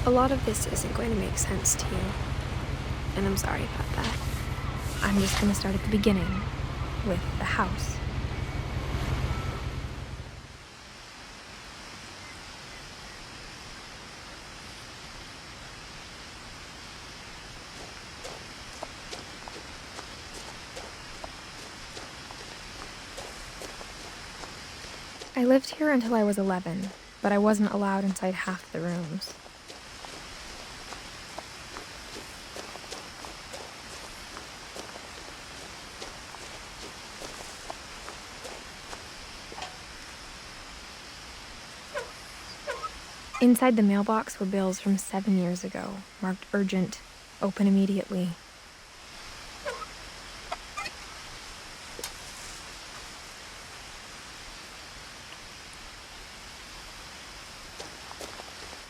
A lot of this isn't going to make sense to you, and I'm sorry about that. I'm just going to start at the beginning, with the house. I lived here until I was 11, but I wasn't allowed inside half the rooms. Inside the mailbox were bills from 7 years ago, marked urgent, open immediately.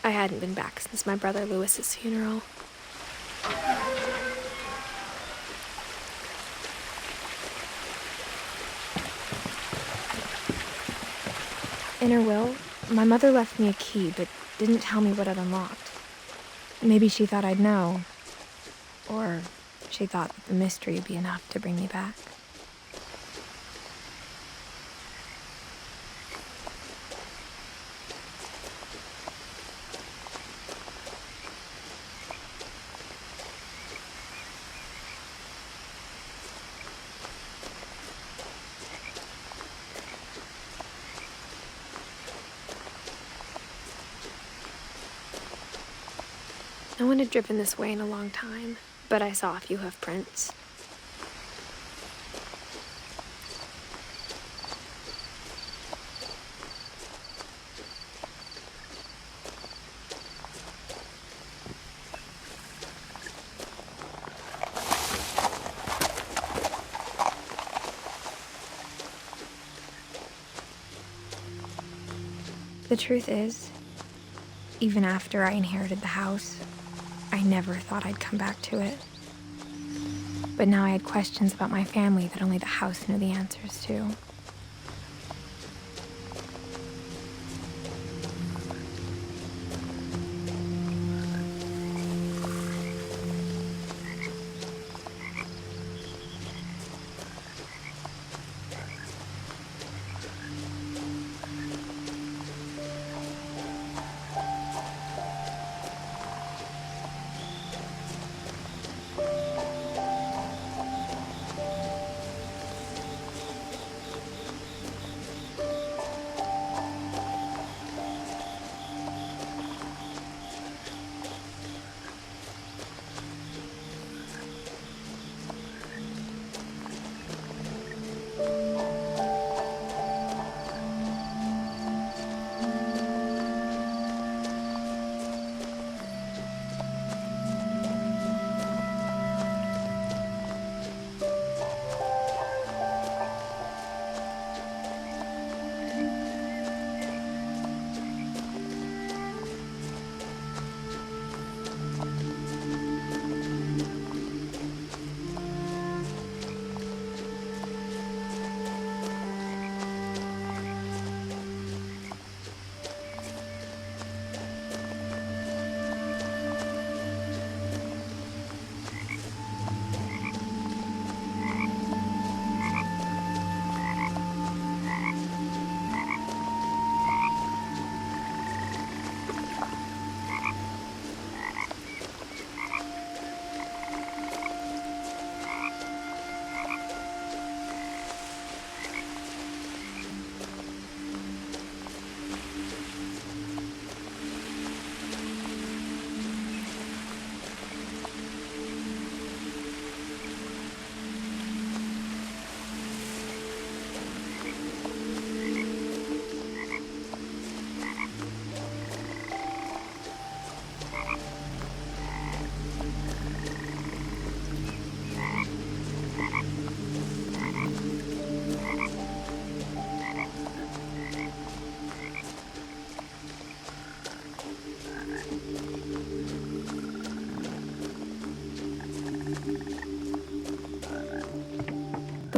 I hadn't been back since my brother Lewis's funeral. In her will, my mother left me a key, but didn't tell me what it unlocked. Maybe she thought I'd know. Or she thought that the mystery would be enough to bring me back. No one had driven this way in a long time, but I saw a few hoof prints. The truth is, even after I inherited the house, I never thought I'd come back to it. But now I had questions about my family that only the house knew the answers to.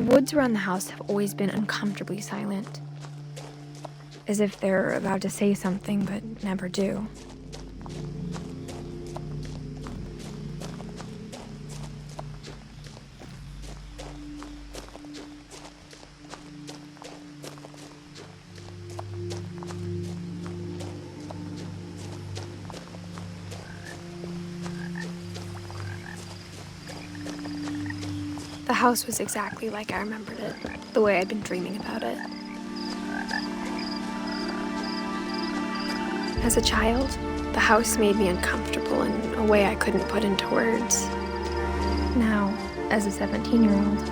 woods around the house have always been uncomfortably silent, as if they're about to say something but never do. The house was exactly like I remembered it, the way I'd been dreaming about it. As a child, the house made me uncomfortable in a way I couldn't put into words. Now, as a 17-year-old,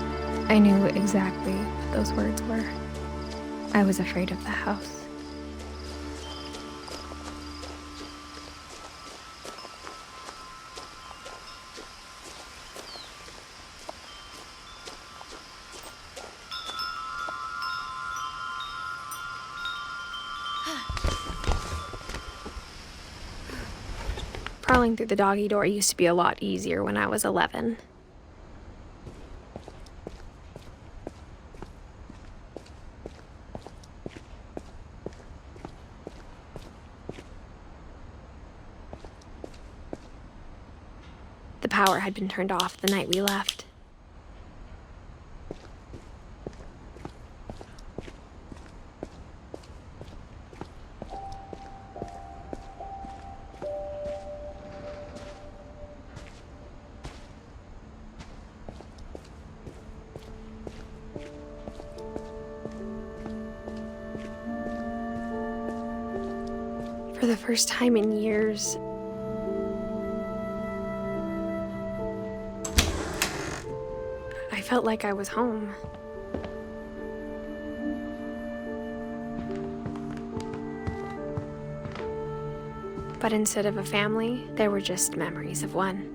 I knew exactly what those words were. I was afraid of the house. Crawling through the doggy door used to be a lot easier when I was 11. The power had been turned off the night we left. For the first time in years, I felt like I was home. But instead of a family, there were just memories of one.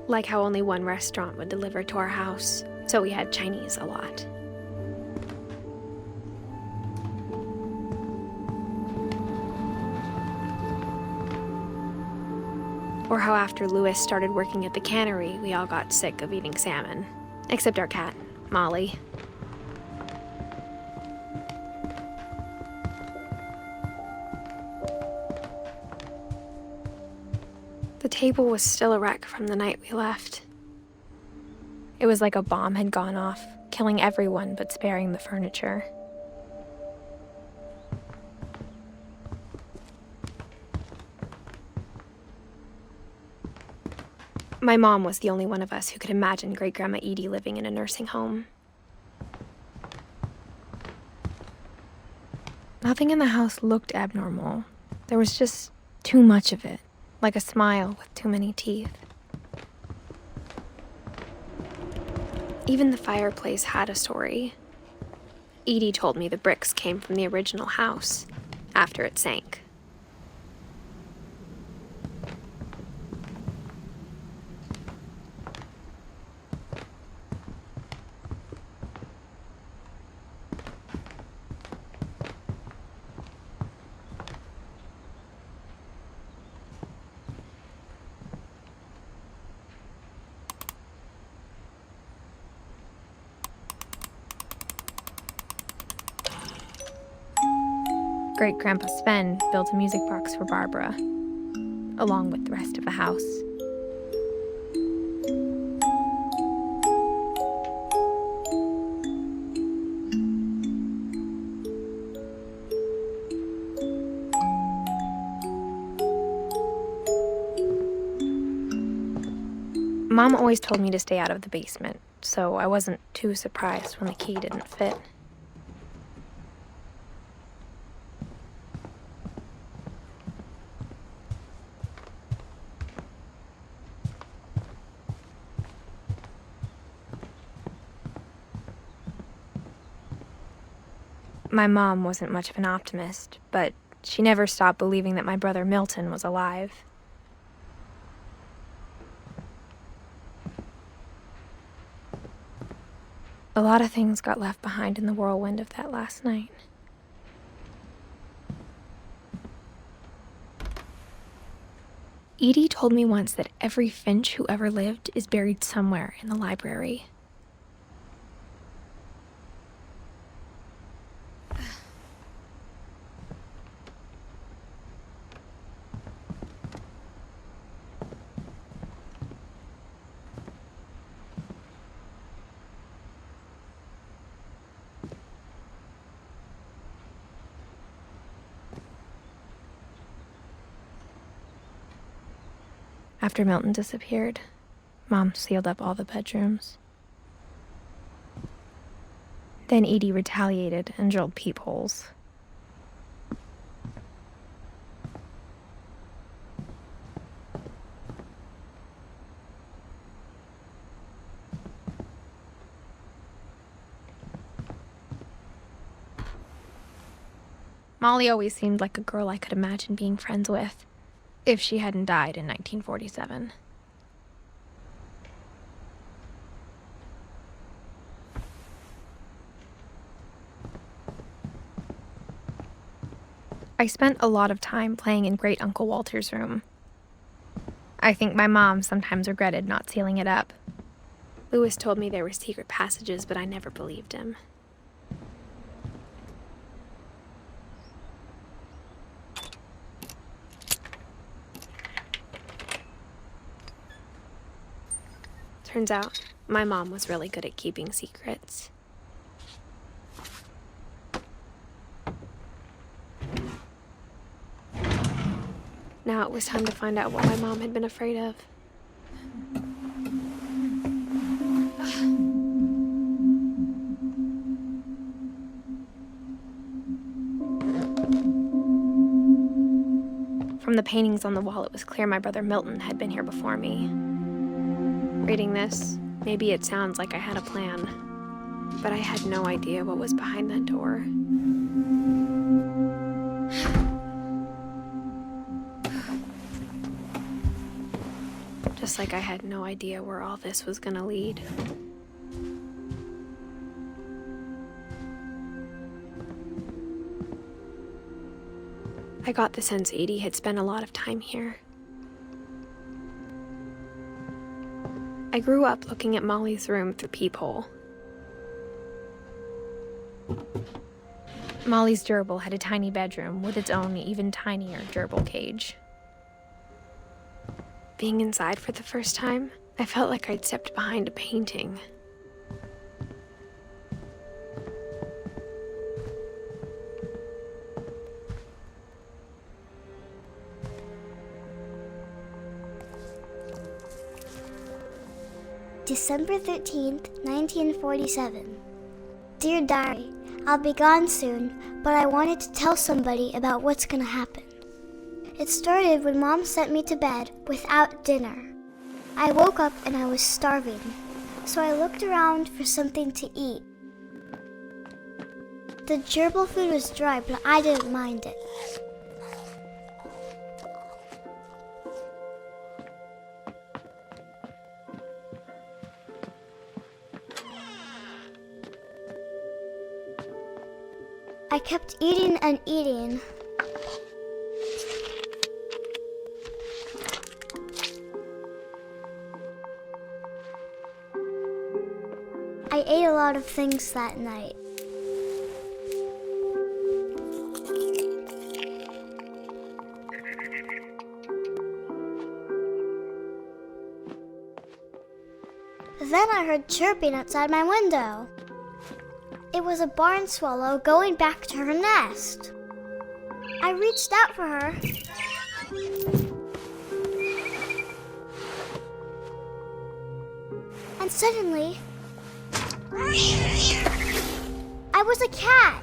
Like how only one restaurant would deliver to our house, so we had Chinese a lot. Or how after Louis started working at the cannery, we all got sick of eating salmon. Except our cat, Molly. The table was still a wreck from the night we left. It was like a bomb had gone off, killing everyone but sparing the furniture. My mom was the only one of us who could imagine Great-Grandma Edie living in a nursing home. Nothing in the house looked abnormal. There was just too much of it. Like a smile with too many teeth. Even the fireplace had a story. Edie told me the bricks came from the original house, after it sank. Great-Grandpa Sven built a music box for Barbara, along with the rest of the house. Mom always told me to stay out of the basement, so I wasn't too surprised when the key didn't fit. My mom wasn't much of an optimist, but she never stopped believing that my brother Milton was alive. A lot of things got left behind in the whirlwind of that last night. Edie told me once that every Finch who ever lived is buried somewhere in the library. After Milton disappeared, Mom sealed up all the bedrooms. Then Edie retaliated and drilled peepholes. Molly always seemed like a girl I could imagine being friends with, if she hadn't died in 1947. I spent a lot of time playing in Great Uncle Walter's room. I think my mom sometimes regretted not sealing it up. Lewis told me there were secret passages, but I never believed him. Turns out, my mom was really good at keeping secrets. Now it was time to find out what my mom had been afraid of. From the paintings on the wall, it was clear my brother Milton had been here before me. Reading this, maybe it sounds like I had a plan, but I had no idea what was behind that door. Just like I had no idea where all this was gonna lead. I got the sense Edie had spent a lot of time here. I grew up looking at Molly's room through peephole. Molly's gerbil had a tiny bedroom with its own even tinier gerbil cage. Being inside for the first time, I felt like I'd stepped behind a painting. December 13th, 1947. Dear Diary, I'll be gone soon, but I wanted to tell somebody about what's gonna happen. It started when Mom sent me to bed without dinner. I woke up and I was starving, so I looked around for something to eat. The gerbil food was dry, but I didn't mind it. I kept eating and eating. I ate a lot of things that night. Then I heard chirping outside my window. It was a barn swallow going back to her nest. I reached out for her. And suddenly, I was a cat.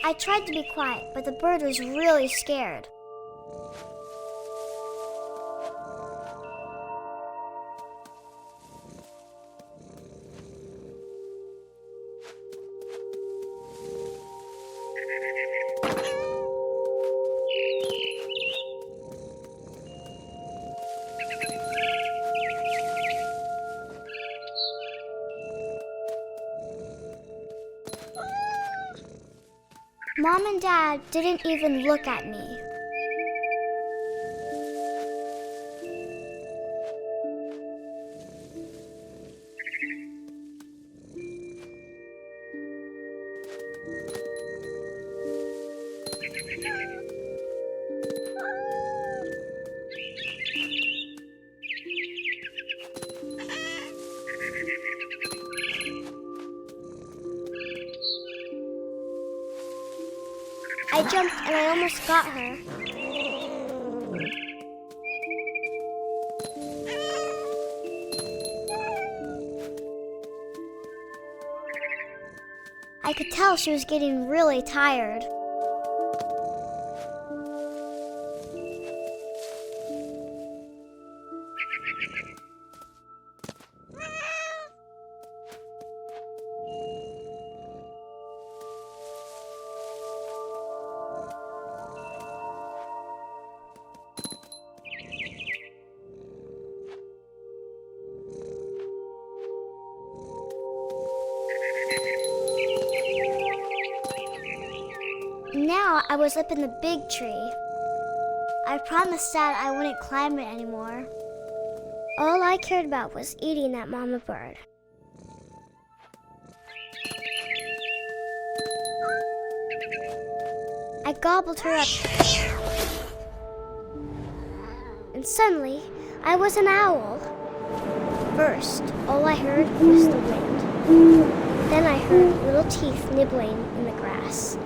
I tried to be quiet, but the bird was really scared. Mom and Dad didn't even look at me. I jumped and I almost got her. I could tell she was getting really tired. Now I was up in the big tree. I promised Dad I wouldn't climb it anymore. All I cared about was eating that mama bird. I gobbled her up. And suddenly, I was an owl. First, all I heard was the wind. Then I heard little teeth nibbling in the grass.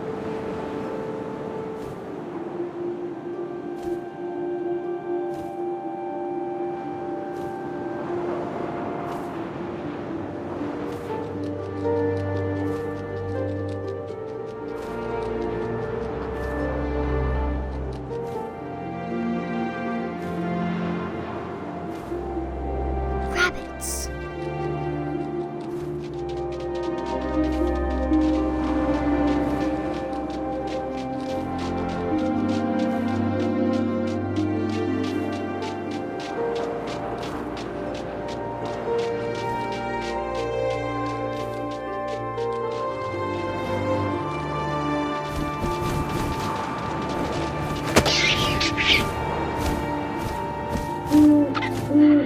Rabbits.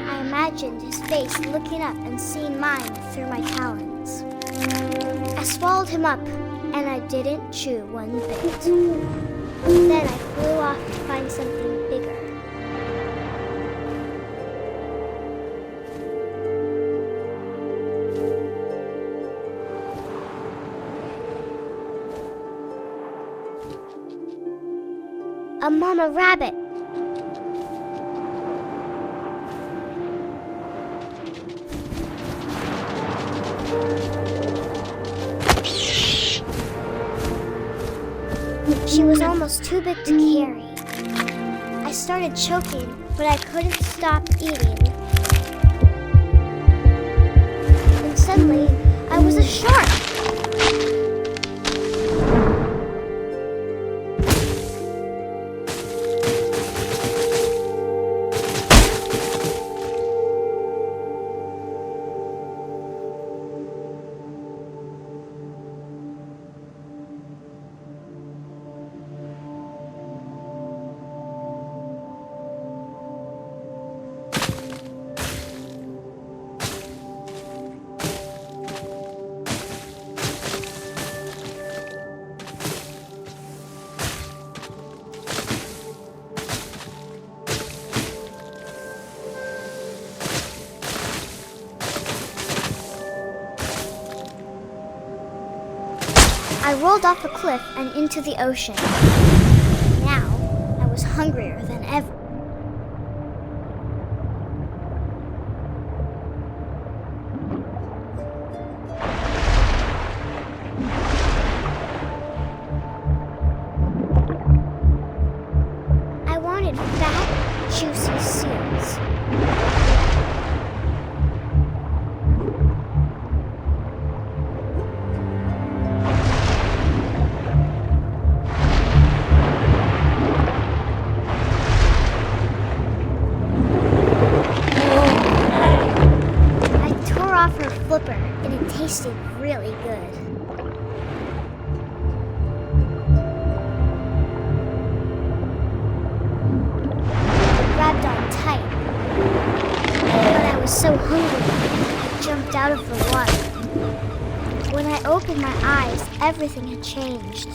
I imagined his face looking up and seeing mine through my talons. I swallowed him up, and I didn't chew one bit. Then I flew off to find something bigger. A mama rabbit. She was almost too big to carry. I started choking, but I couldn't stop eating. And suddenly, I was a shark. I rolled off a cliff and into the ocean. Now, I was hungrier than ever. I wanted fat, juicy seals. Flipper, and it tasted really good. so hungry, I jumped out of the water. When I opened my eyes, everything had changed.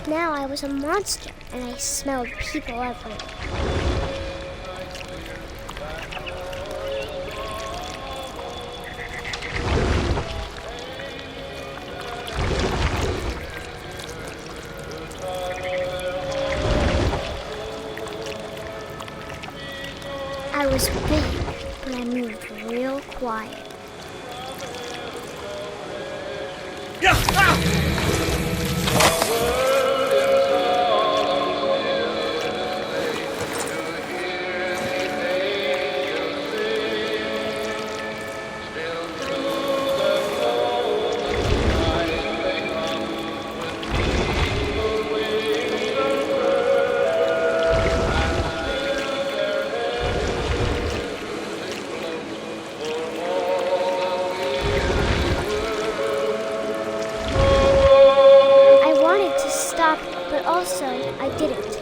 Now I was a monster, and I smelled people everywhere. I was big, but I moved real quiet. But also, I didn't.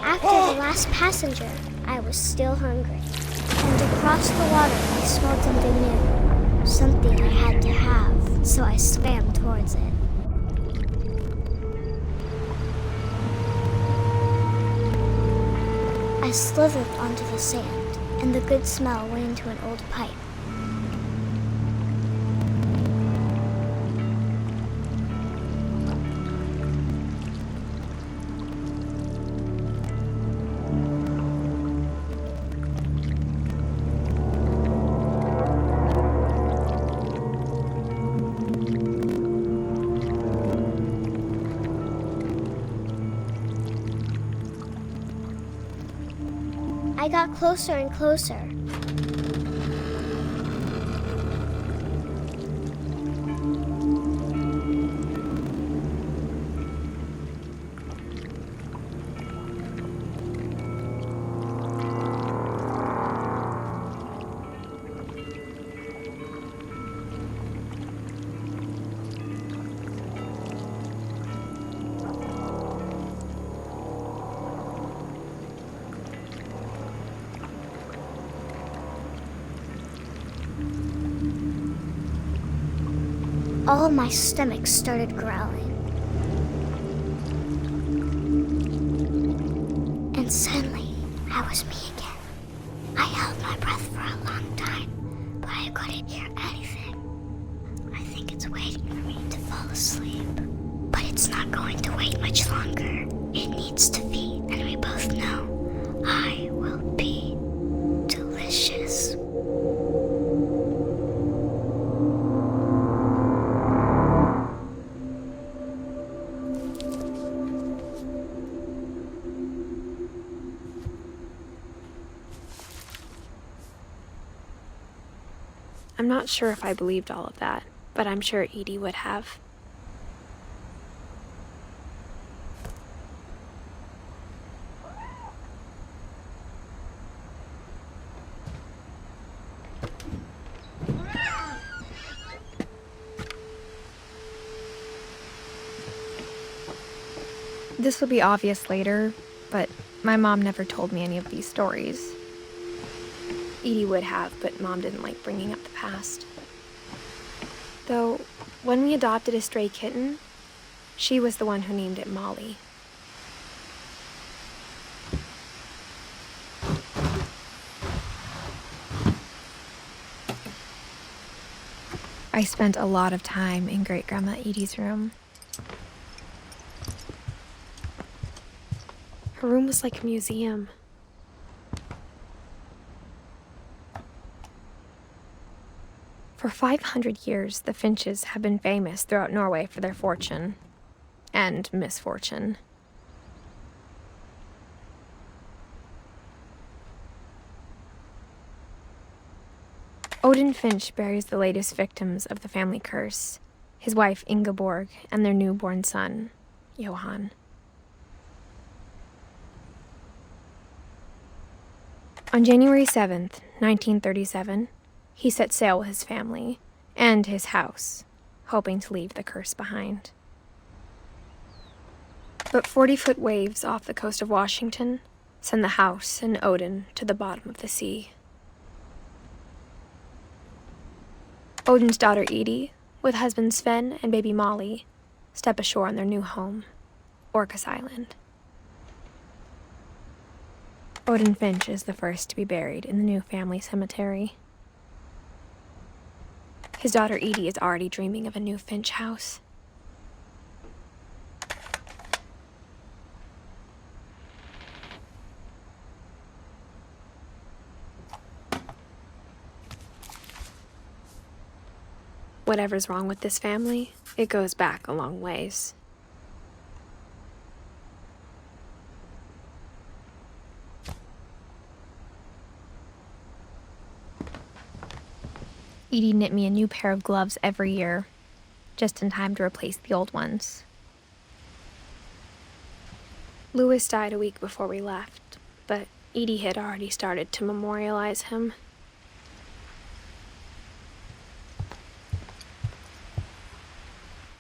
After the last passenger, I was still hungry. And across the water, I smelled something new. Something I had to have, so I swam towards it. I slithered onto the sand, and the good smell went into an old pipe. I got closer and closer. All my stomach started growling. And suddenly, I was me again. I held my breath for a long time, but I couldn't hear anything. I think it's waiting for me to fall asleep. But it's not going to wait much longer. It needs to feed, and we both know I will be delicious. I'm not sure if I believed all of that, but I'm sure Edie would have. This will be obvious later, but my mom never told me any of these stories. Edie would have, but Mom didn't like bringing up the past. Though, when we adopted a stray kitten, she was the one who named it Molly. I spent a lot of time in Great-Grandma Edie's room. Her room was like a museum. For For 500 years, the Finches have been famous throughout Norway for their fortune and misfortune. Odin Finch buries the latest victims of the family curse, his wife Ingeborg and their newborn son, Johan. On January 7th, 1937, he set sail with his family and his house, hoping to leave the curse behind. But 40-foot waves off the coast of Washington send the house and Odin to the bottom of the sea. Odin's daughter Edith, with husband Sven and baby Molly, step ashore on their new home, Orcas Island. Odin Finch is the first to be buried in the new family cemetery. His daughter Edie is already dreaming of a new Finch house. Whatever's wrong with this family, it goes back a long ways. Edie knit me a new pair of gloves every year, just in time to replace the old ones. Louis died a week before we left, but Edie had already started to memorialize him.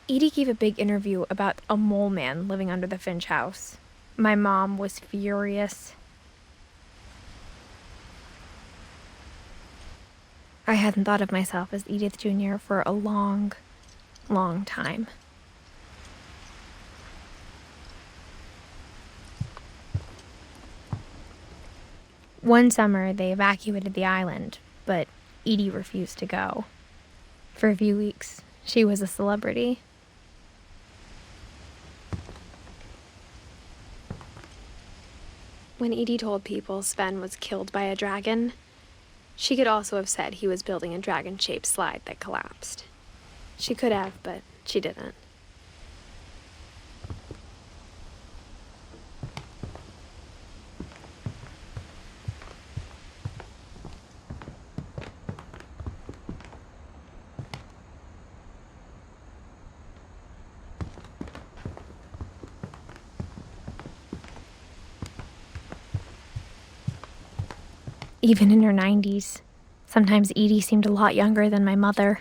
Edie gave a big interview about a mole man living under the Finch house. My mom was furious. I hadn't thought of myself as Edith Jr. for a long, long time. One summer, they evacuated the island, but Edie refused to go. For a few weeks, she was a celebrity. When Edie told people Sven was killed by a dragon, she could also have said he was building a dragon-shaped slide that collapsed. She could have, but she didn't. Even in her 90s, sometimes Edie seemed a lot younger than my mother.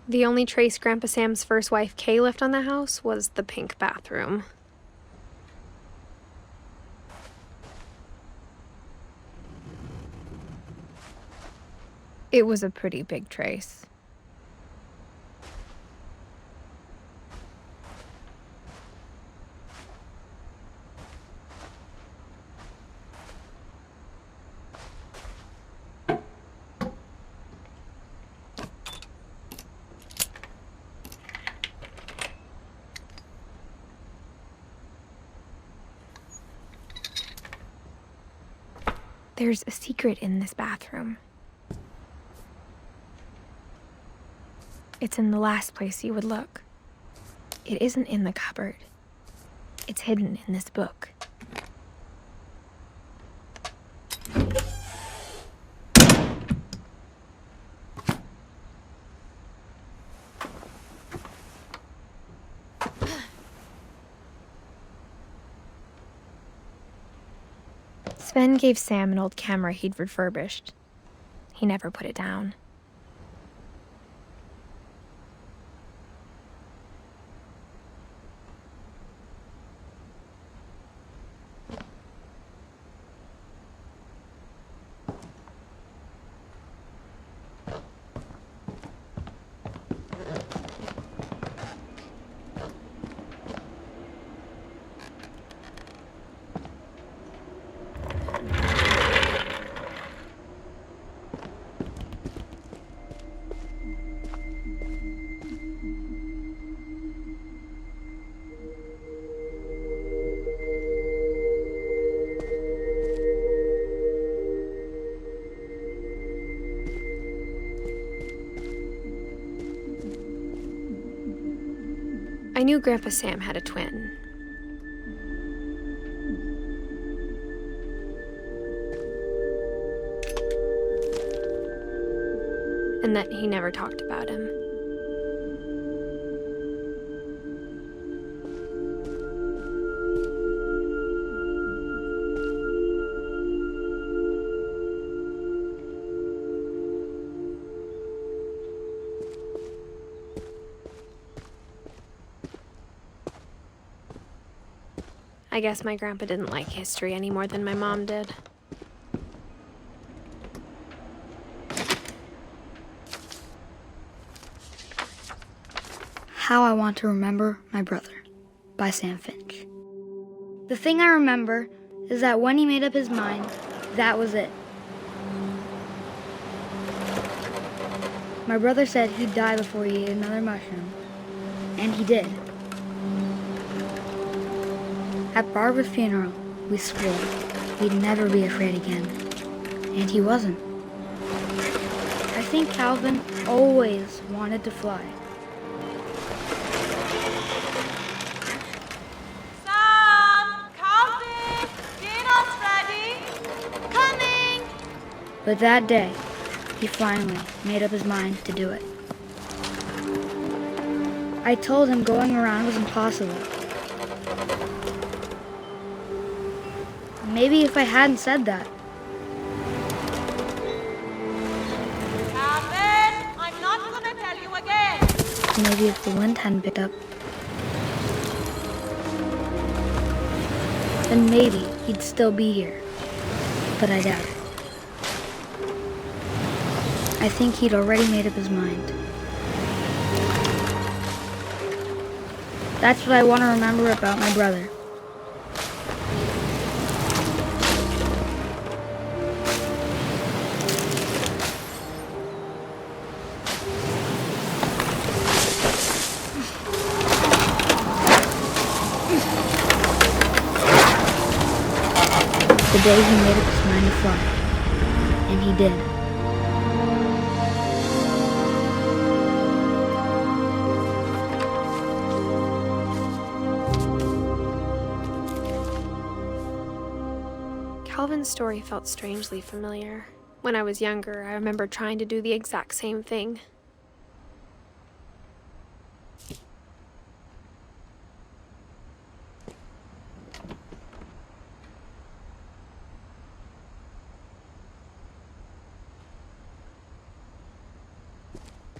The only trace Grandpa Sam's first wife Kay left on the house was the pink bathroom. It was a pretty big trace. There's a secret in this bathroom. It's in the last place you would look. It isn't in the cupboard. It's hidden in this book. Sven gave Sam an old camera he'd refurbished. He never put it down. I knew Grandpa Sam had a twin. And that he never talked about him. I guess my grandpa didn't like history any more than my mom did. How I Want to Remember My Brother by Sam Finch. The thing I remember is that when he made up his mind, that was it. My brother said he'd die before he ate another mushroom, and he did. At Barbara's funeral, we swore we'd never be afraid again, and he wasn't. I think Calvin always wanted to fly. Sam! Calvin! Dinner's ready! Coming! But that day, he finally made up his mind to do it. I told him going around was impossible. Maybe if I hadn't said that. Calvin! I'm not gonna tell you again! Maybe if the wind hadn't picked up. Then maybe he'd still be here. But I doubt it. I think he'd already made up his mind. That's what I want to remember about my brother. The day he made up his mind to fly. And he did. Calvin's story felt strangely familiar. When I was younger, I remember trying to do the exact same thing.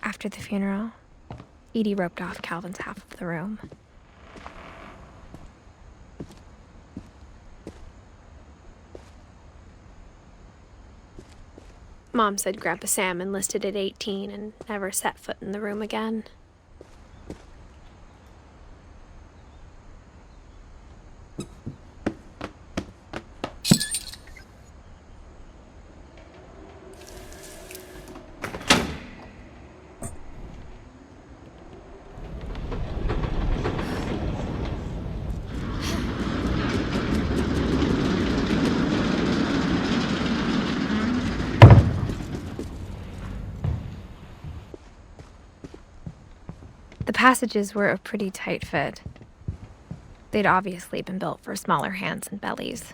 After the funeral, Edie roped off Calvin's half of the room. Mom said Grandpa Sam enlisted at 18 and never set foot in the room again. The passages were a pretty tight fit. They'd obviously been built for smaller hands and bellies.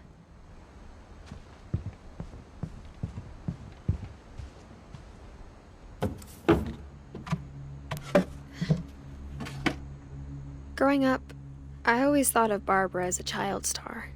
Growing up, I always thought of Barbara as a child star.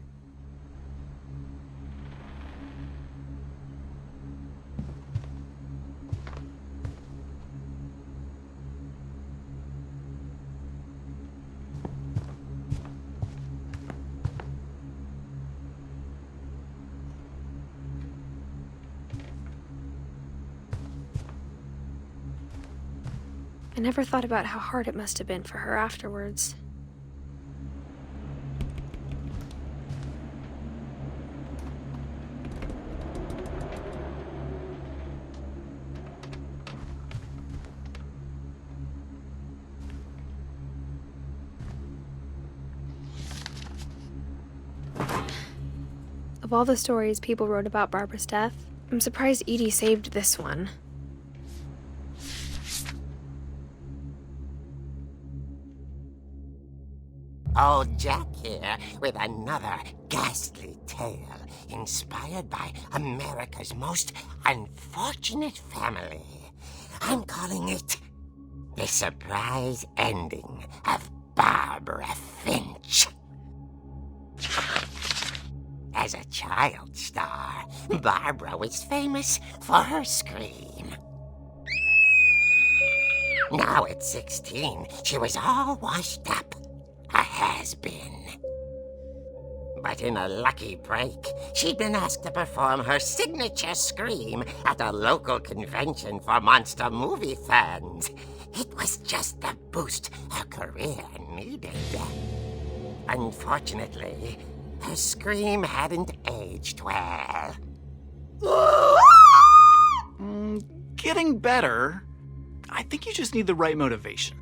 I never thought about how hard it must have been for her afterwards. Of all the stories people wrote about Barbara's death, I'm surprised Edie saved this one. Old Jack here with another ghastly tale inspired by America's most unfortunate family. I'm calling it The Surprise Ending of Barbara Finch. As a child star, Barbara was famous for her scream. Now at 16, she was all washed up, a has-been. But in a lucky break, she'd been asked to perform her signature scream at a local convention for monster movie fans. It was just the boost her career needed. Unfortunately, her scream hadn't aged well. Getting better. I think you just need the right motivation.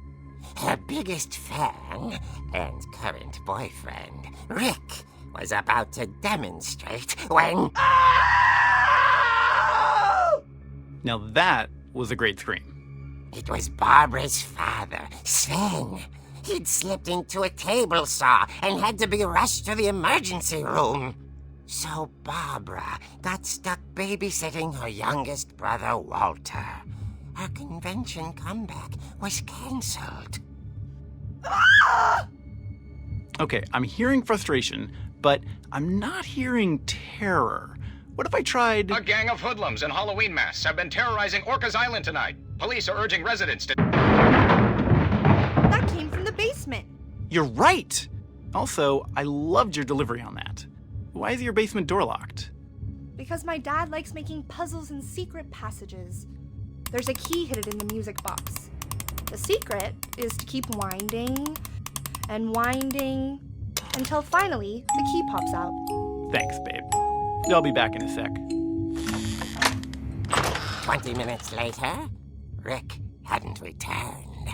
Her biggest fan and current boyfriend, Rick, was about to demonstrate when... Now that was a great scream. It was Barbara's father, Sven. He'd slipped into a table saw and had to be rushed to the emergency room. So Barbara got stuck babysitting her youngest brother, Walter. Her convention comeback was cancelled. Okay, I'm hearing frustration, but I'm not hearing terror. What if I tried... A gang of hoodlums in Halloween masks have been terrorizing Orcas Island tonight. Police are urging residents to... That came from the basement. You're right! Also, I loved your delivery on that. Why is your basement door locked? Because my dad likes making puzzles and secret passages. There's a key hidden in the music box. The secret is to keep winding and winding until finally the key pops out. Thanks, babe. I'll be back in a sec. 20 minutes later, Rick hadn't returned.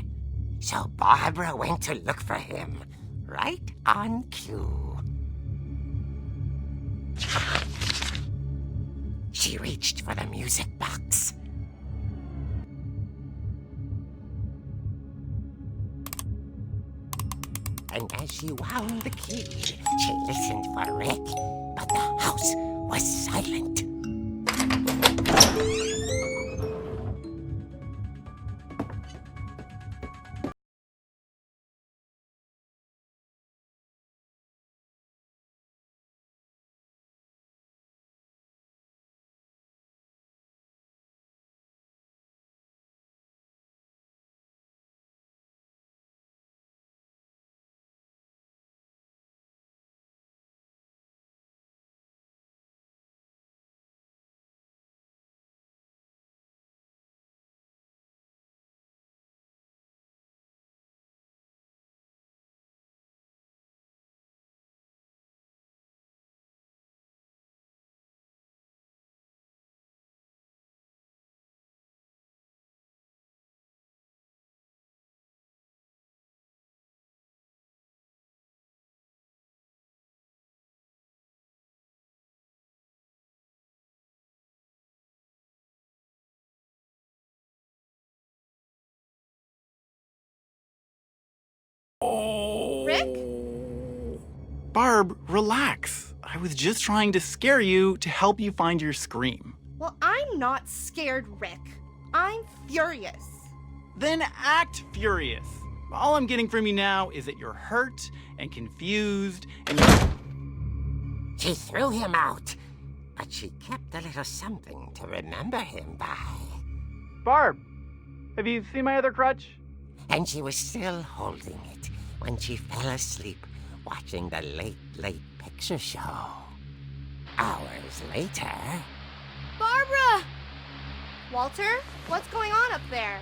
So Barbara went to look for him, right on cue. She reached for the music box. And as she wound the key, she listened for Rick, but the house was silent. Rick? Barb, relax. I was just trying to scare you to help you find your scream. Well, I'm not scared, Rick. I'm furious. Then act furious. All I'm getting from you now is that you're hurt and confused and She threw him out, but she kept a little something to remember him by. Barb, have you seen my other crutch? And she was still holding it when she fell asleep watching the late picture show. Hours later... Barbara! Walter, what's going on up there?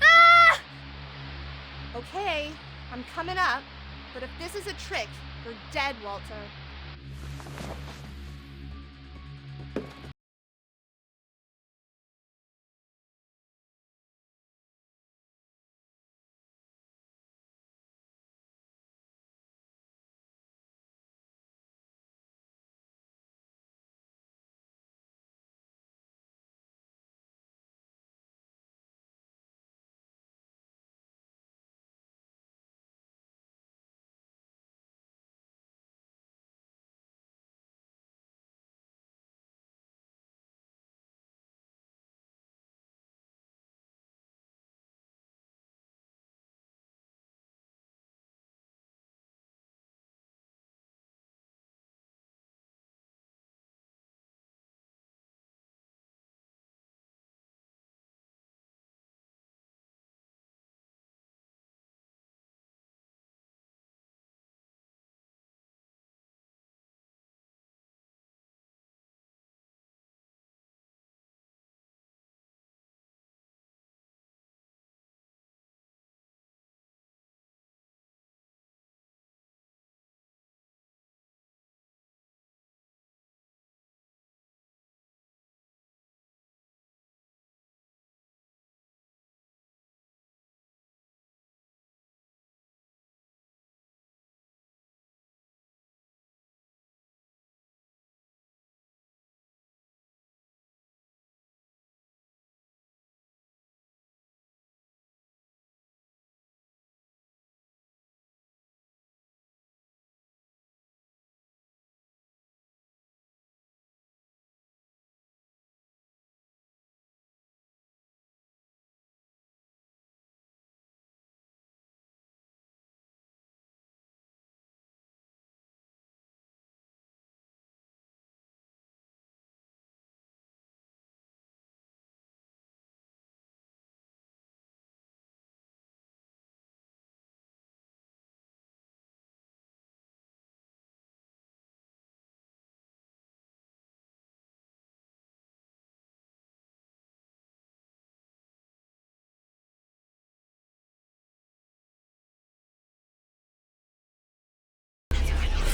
Ah! Okay, I'm coming up, but if this is a trick, you're dead, Walter.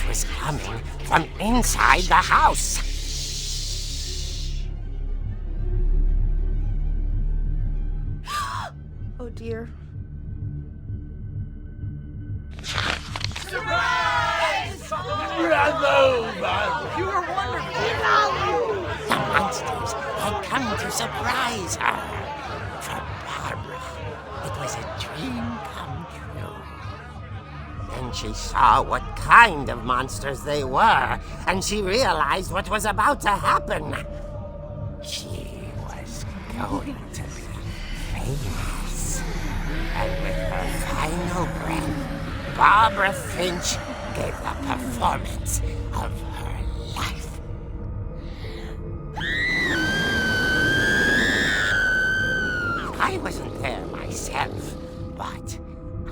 was coming from inside the house. Oh dear. The monsters had come to surprise her. For Barbara, it was a dream come true. Then she saw what kind of monsters they were, and she realized what was about to happen. She was going to be famous. And with her final breath, Barbara Finch gave the performance of her life. I wasn't there myself, but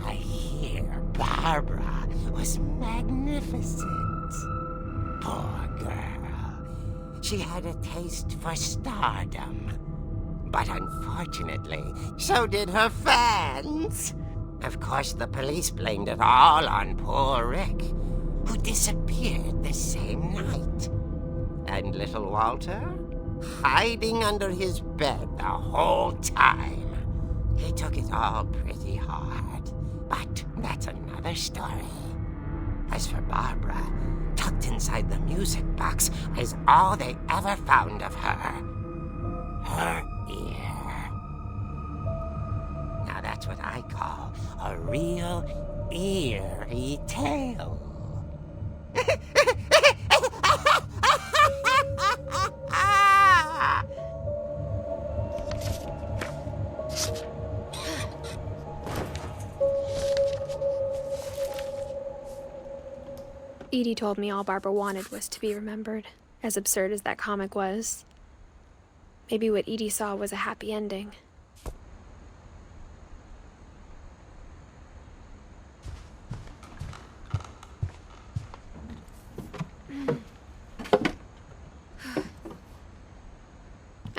I hear Barbara was magnificent. Poor girl. She had a taste for stardom. But unfortunately, so did her fans. Of course, the police blamed it all on poor Rick, who disappeared the same night. And little Walter? Hiding under his bed the whole time. He took it all pretty hard, but that's another story. As for Barbara, tucked inside the music box is all they ever found of her. Her ear. Now that's what I call a real eerie tale. Edie told me all Barbara wanted was to be remembered, as absurd as that comic was. Maybe what Edie saw was a happy ending.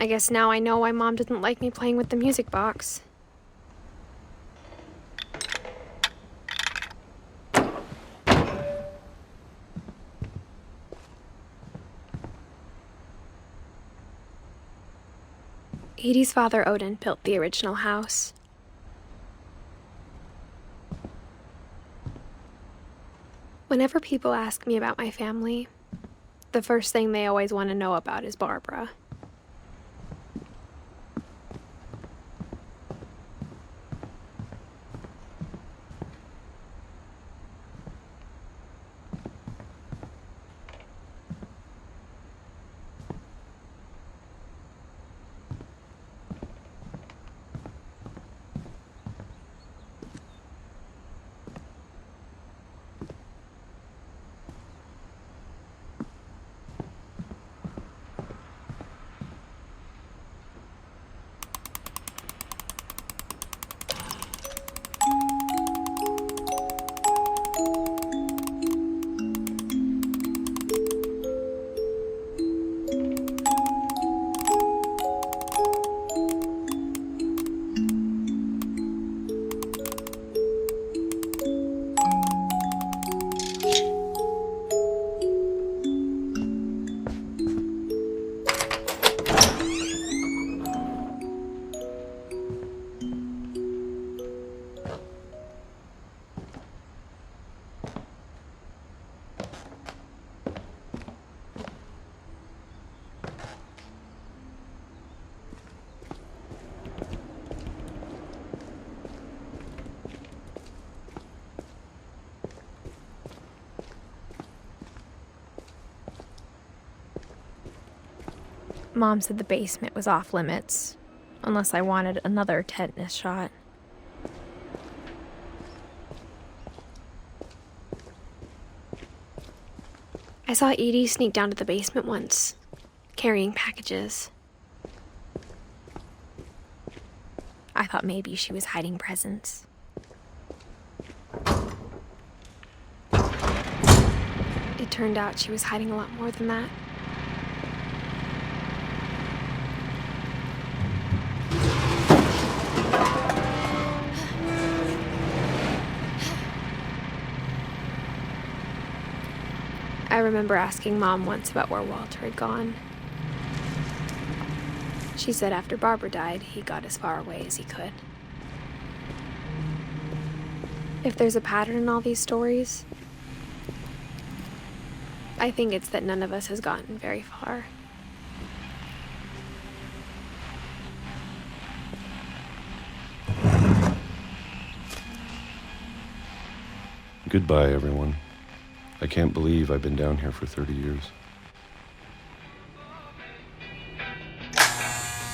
I guess now I know why Mom didn't like me playing with the music box. Edie's father, Odin, built the original house. Whenever people ask me about my family, the first thing they always want to know about is Barbara. Mom said the basement was off limits, unless I wanted another tetanus shot. I saw Edie sneak down to the basement once, carrying packages. I thought maybe she was hiding presents. It turned out she was hiding a lot more than that. I remember asking Mom once about where Walter had gone. She said after Barbara died, he got as far away as he could. If there's a pattern in all these stories, I think it's that none of us has gotten very far. Goodbye, everyone. I can't believe I've been down here for 30 years.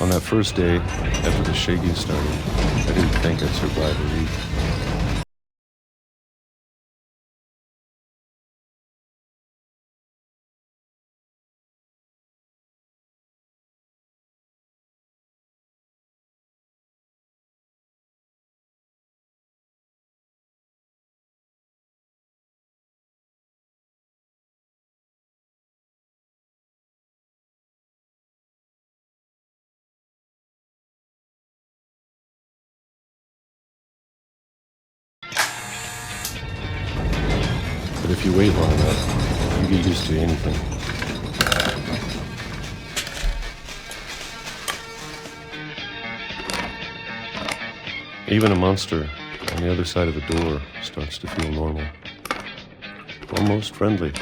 On that first day, after the shaking started, I didn't think I'd survive a week. But if you wait long enough, you get used to anything. Even a monster on the other side of the door starts to feel normal. Almost friendly.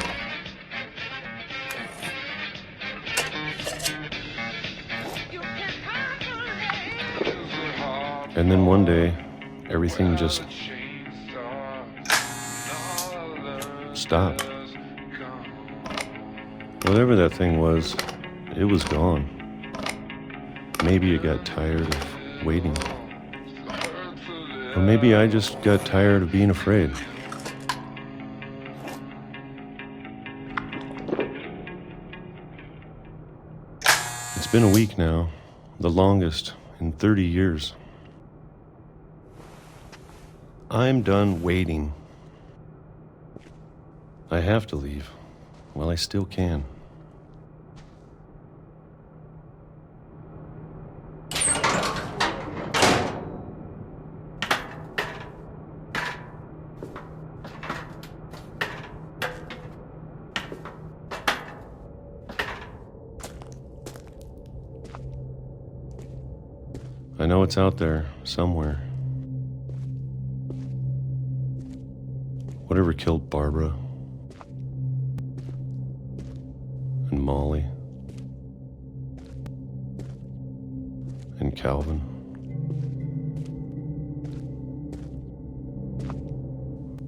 And then one day, everything just stopped. Whatever that thing was, it was gone. Maybe it got tired of waiting. Or maybe I just got tired of being afraid. It's been a week now, the longest in 30 years. I'm done waiting. I have to leave while I still can. I know it's out there somewhere. Whatever killed Barbara and Molly and Calvin.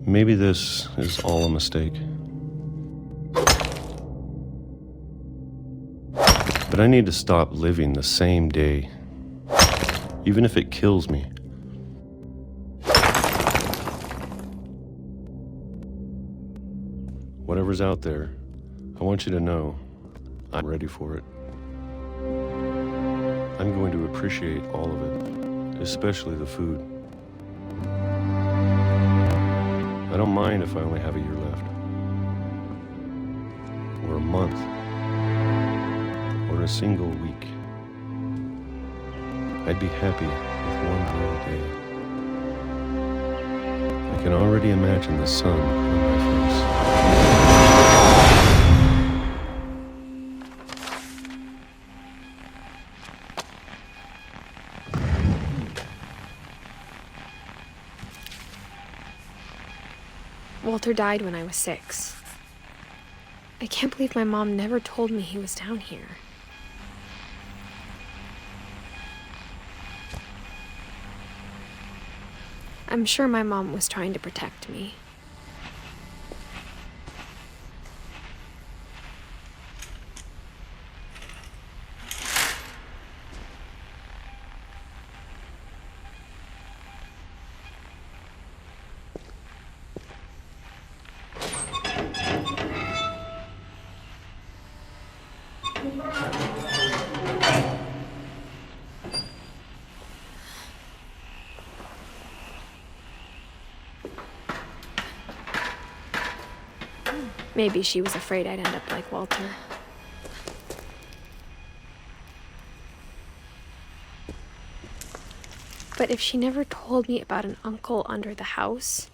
Maybe this is all a mistake. But I need to stop living the same day, even if it kills me. Whatever's out there, I want you to know I'm ready for it. I'm going to appreciate all of it, especially the food. I don't mind if I only have a year left, or a month, or a single week. I'd be happy with one whole day. I can already imagine the sun on my face. Walter died when I was 6. I can't believe my mom never told me he was down here. I'm sure my mom was trying to protect me. Maybe she was afraid I'd end up like Walter. But if she never told me about an uncle under the house,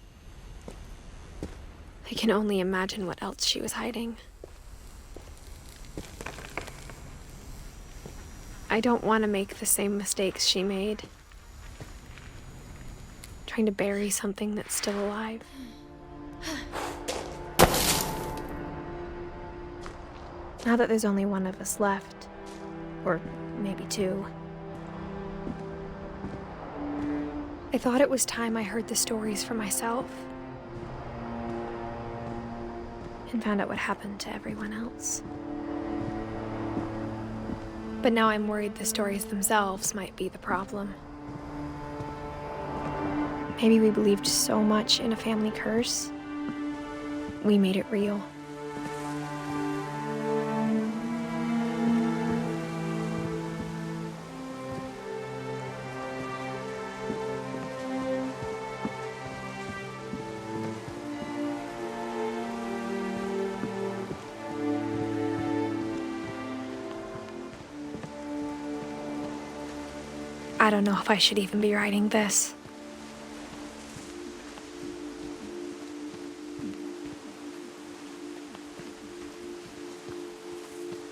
I I can only imagine what else she was hiding. I don't want to make the same mistakes she made. Trying to bury something that's still alive. Now that there's only one of us left, or maybe two, I thought it was time I heard the stories for myself and found out what happened to everyone else. But now I'm worried the stories themselves might be the problem. Maybe we believed so much in a family curse, we made it real. I don't know if I should even be writing this.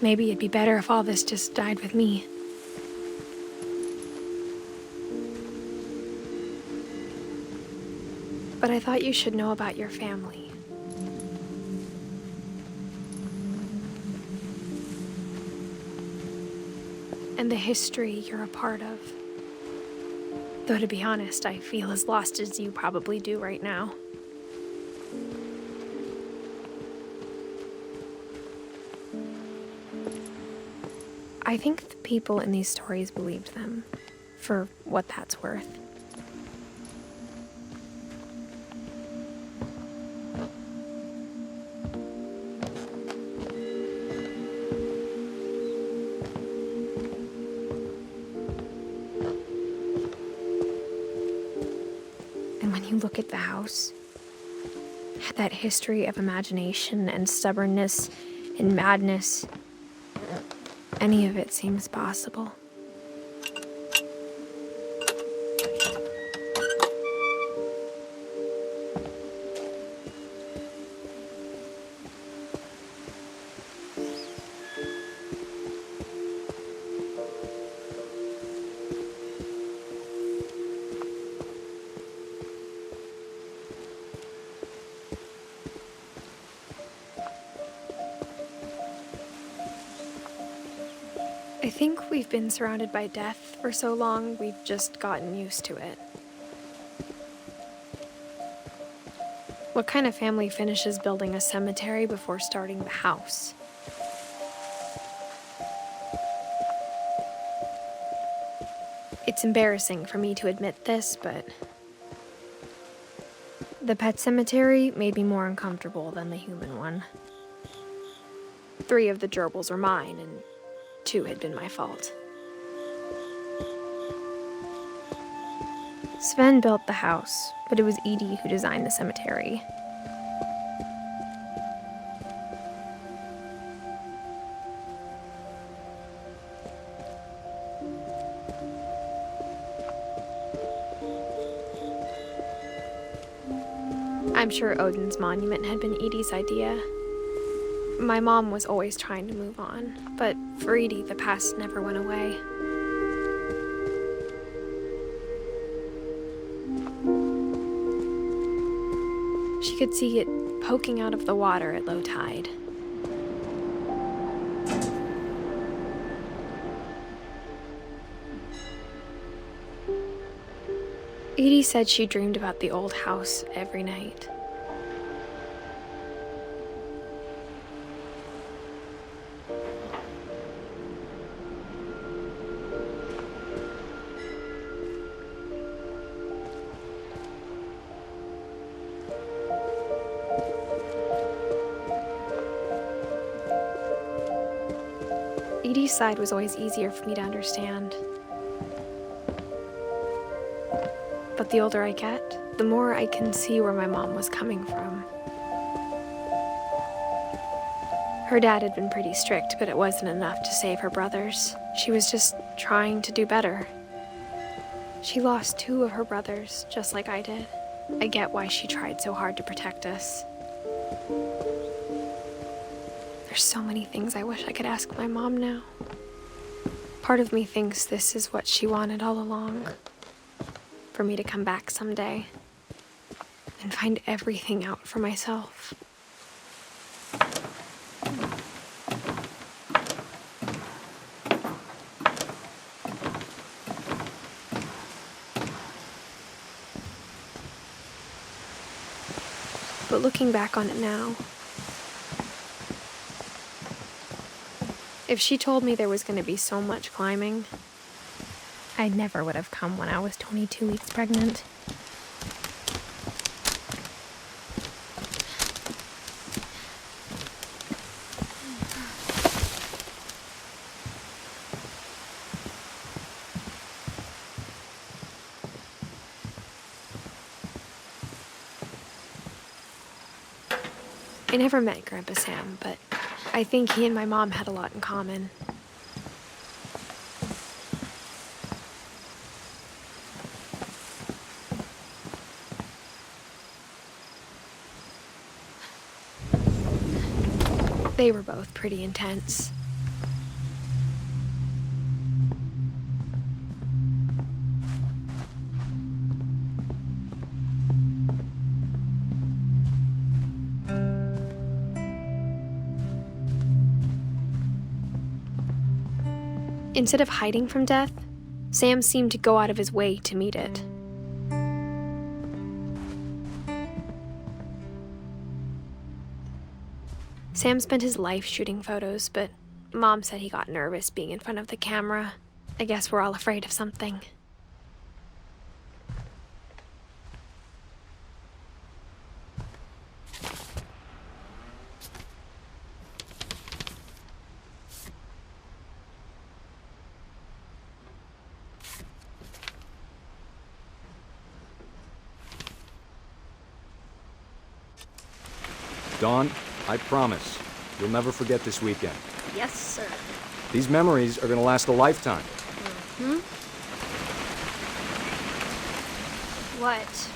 Maybe it'd be better if all this just died with me. But I thought you should know about your family. And the history you're a part of. Though to be honest, I feel as lost as you probably do right now. I think the people in these stories believed them, for what that's worth. And when you look at the house, that history of imagination and stubbornness and madness, any of it seems possible. I think we've been surrounded by death for so long, we've just gotten used to it. What kind of family finishes building a cemetery before starting the house? It's embarrassing for me to admit this, but the pet cemetery made me more uncomfortable than the human one. 3 of the gerbils were mine, and 2 had been my fault. Sven built the house, but it was Edith who designed the cemetery. I'm sure Odin's monument had been Edith's idea. My mom was always trying to move on, but for Edith, the past never went away. She could see it poking out of the water at low tide. Edith said she dreamed about the old house every night. Edith's side was always easier for me to understand. But the older I get, the more I can see where my mom was coming from. Her dad had been pretty strict, but it wasn't enough to save her brothers. She was just trying to do better. She lost 2 of her brothers, just like I did. I get why she tried so hard to protect us. There's so many things I wish I could ask my mom now. Part of me thinks this is what she wanted all along. For me to come back someday and find everything out for myself. But looking back on it now, if she told me there was going to be so much climbing, I never would have come when I was 22 weeks pregnant. I never met Grandpa Sam, but I think he and my mom had a lot in common. They were both pretty intense. Instead of hiding from death, Sam seemed to go out of his way to meet it. Sam spent his life shooting photos, but Mom said he got nervous being in front of the camera. I guess we're all afraid of something. Dawn, I promise, you'll never forget this weekend. Yes, sir. These memories are gonna last a lifetime. What?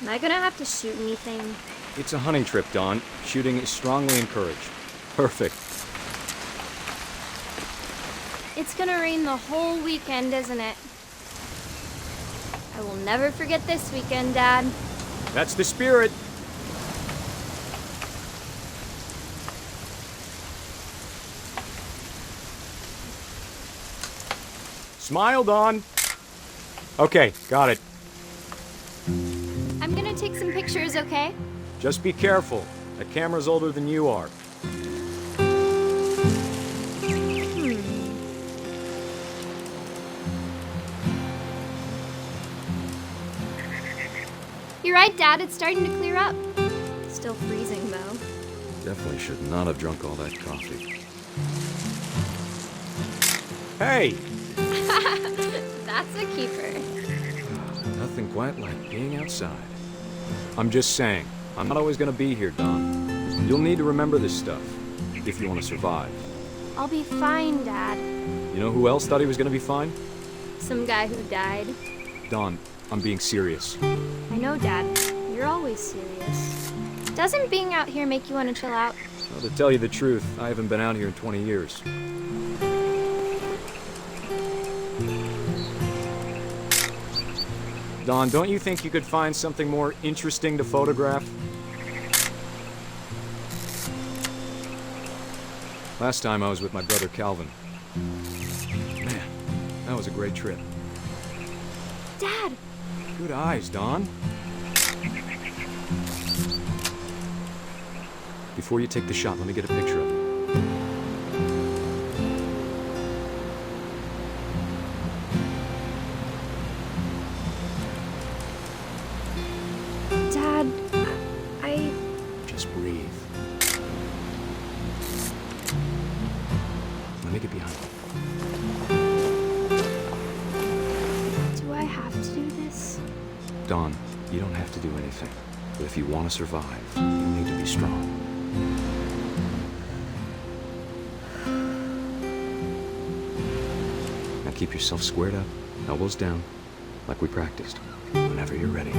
Am I gonna have to shoot anything? It's a hunting trip, Dawn. Shooting is strongly encouraged. Perfect. It's gonna rain the whole weekend, isn't it? I will never forget this weekend, Dad. That's the spirit. Smile, Dawn. Okay, got it. I'm gonna take some pictures, okay? Just be careful. That camera's older than you are. You're right, Dad. It's starting to clear up. Still freezing, though. Definitely should not have drunk all that coffee. Hey! That's a keeper. Nothing quite like being outside. I'm just saying, I'm not always gonna be here, Dawn. You'll need to remember this stuff, if you want to survive. I'll be fine, Dad. You know who else thought he was gonna be fine? Some guy who died. Dawn, I'm being serious. I know, Dad. You're always serious. Doesn't being out here make you want to chill out? Well, to tell you the truth, I haven't been out here in 20 years. Dawn, don't you think you could find something more interesting to photograph? Last time I was with my brother Calvin. Man, that was a great trip. Dad! Good eyes, Dawn. Before you take the shot, let me get a picture of you. Dad, Just breathe. Let me get behind you. Do I have to do this? Dawn, you don't have to do anything. But if you want to survive, you need to be strong. Now keep yourself squared up, elbows down, like we practiced, whenever you're ready.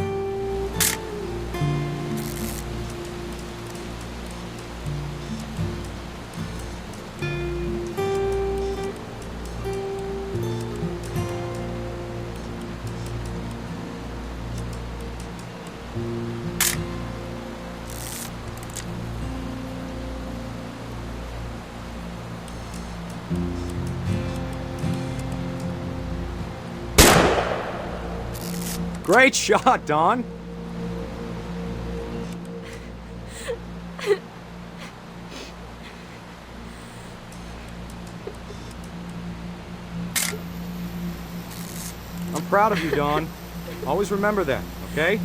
Great shot, Don. I'm proud of you, Dawn. Always remember that, okay?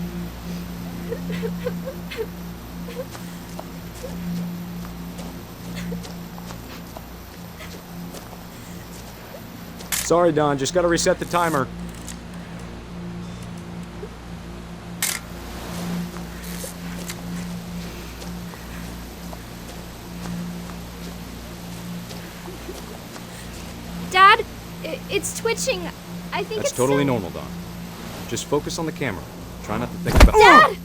Sorry, Don. Just gotta reset the timer. Dad, it's twitching. I think That's it's totally some- normal, Don. Just focus on the camera. Try not to think about— Dad!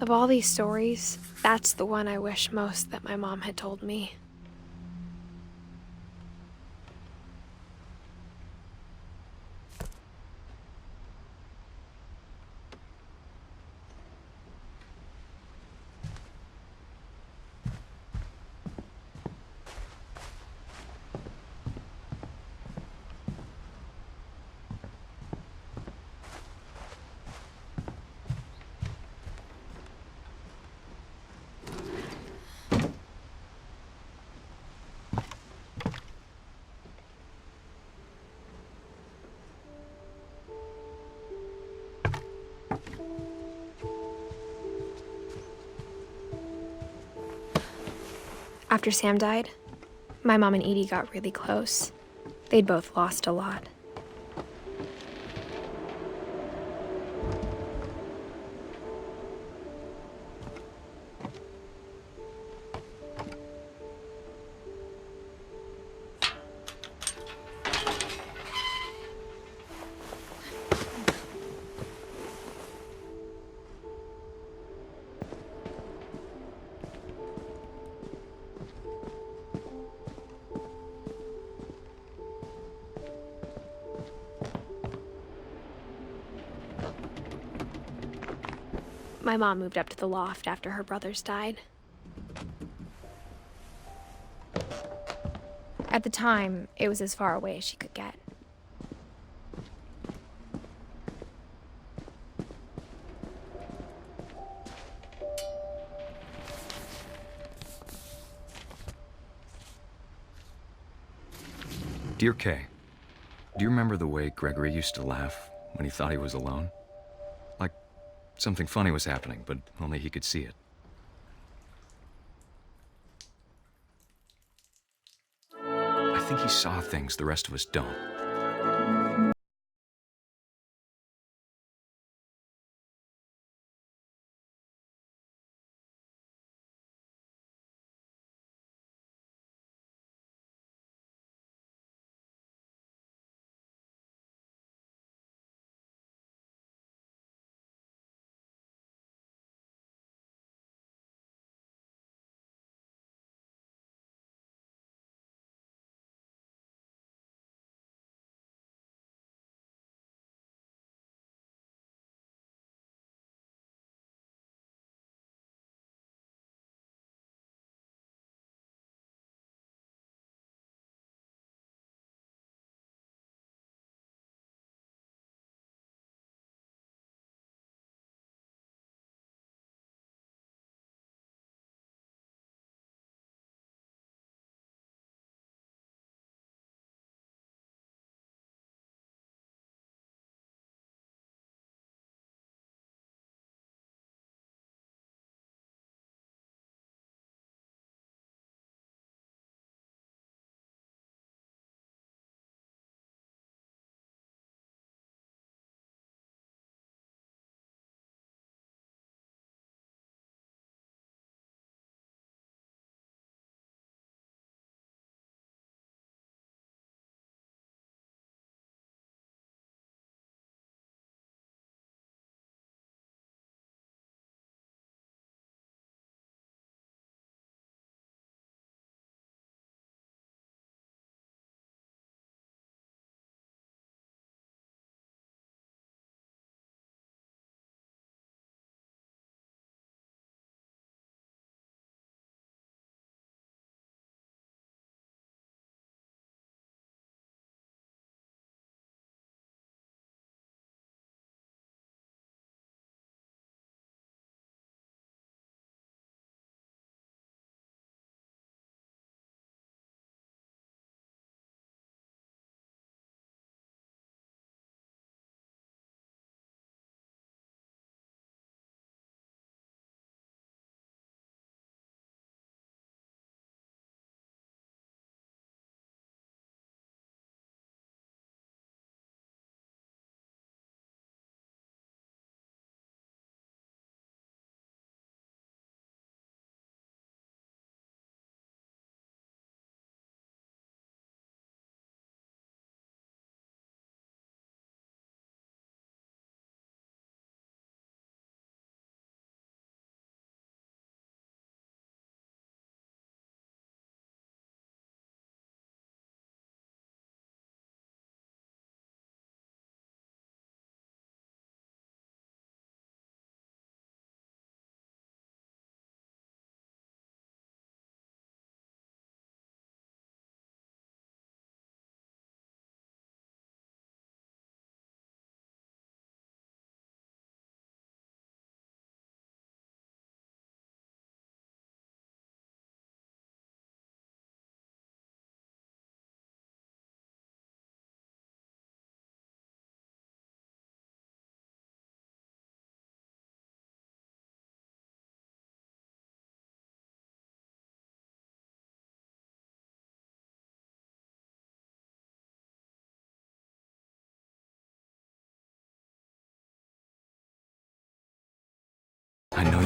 Of all these stories, that's the one I wish most that my mom had told me. After Sam died, my mom and Edie got really close. They'd both lost a lot. My mom moved up to the loft after her brothers died. At the time, it was as far away as she could get. Dear Kay, do you remember the way Gregory used to laugh when he thought he was alone? Like something funny was happening, but only he could see it. I think he saw things the rest of us don't.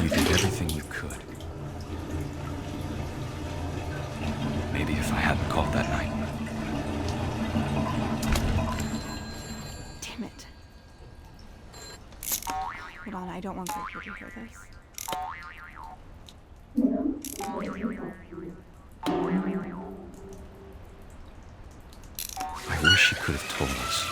you did everything you could. Maybe if I hadn't called that night. Damn it. Hold on, I don't want Victor to hear this. I wish she could have told us.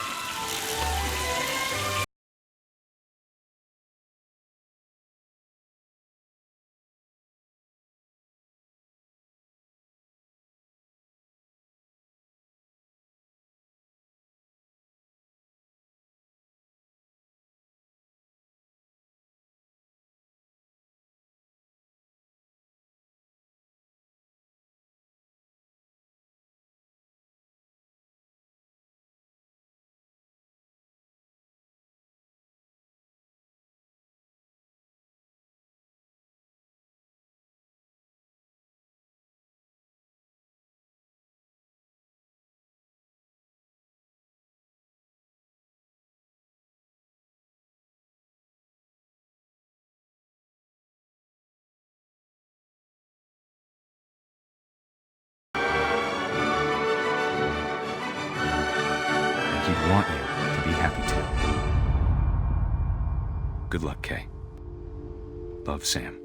He'd want you to be happy too. Good luck, Kay. Love, Sam.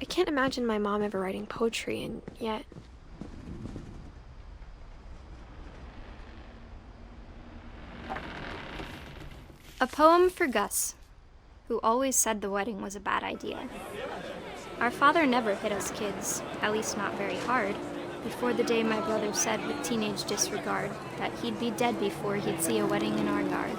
I can't imagine my mom ever writing poetry, and yet... A poem for Gus, who always said the wedding was a bad idea. Our father never hit us kids, at least not very hard, before the day my brother said with teenage disregard that he'd be dead before he'd see a wedding in our yard.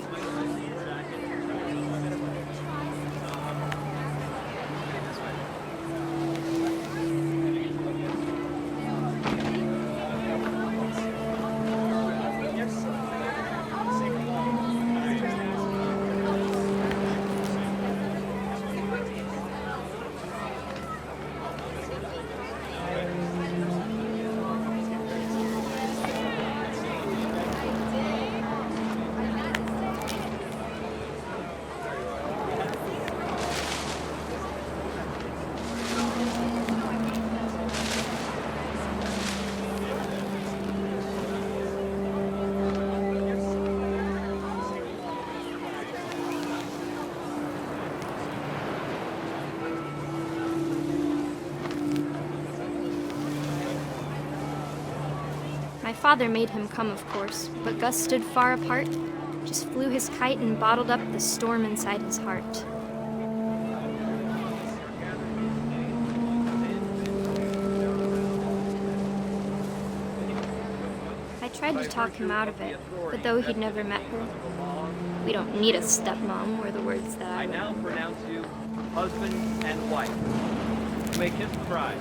My father made him come, of course, but Gus stood far apart, just flew his kite and bottled up the storm inside his heart. I tried to talk him out of it, but though he'd never met her, "We don't need a stepmom," were the words that I now remember. pronounce you husband and wife. You may kiss the bride.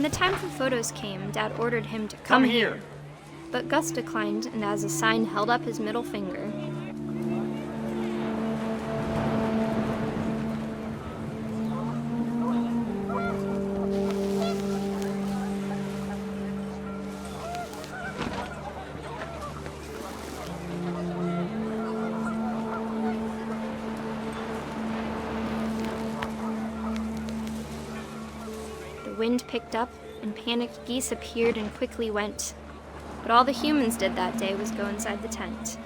When the time for photos came, Dad ordered him to come here. But Gus declined, and as a sign held up his middle finger. The wind picked up, and panicked geese appeared and quickly went. But all the humans did that day was go inside the tent.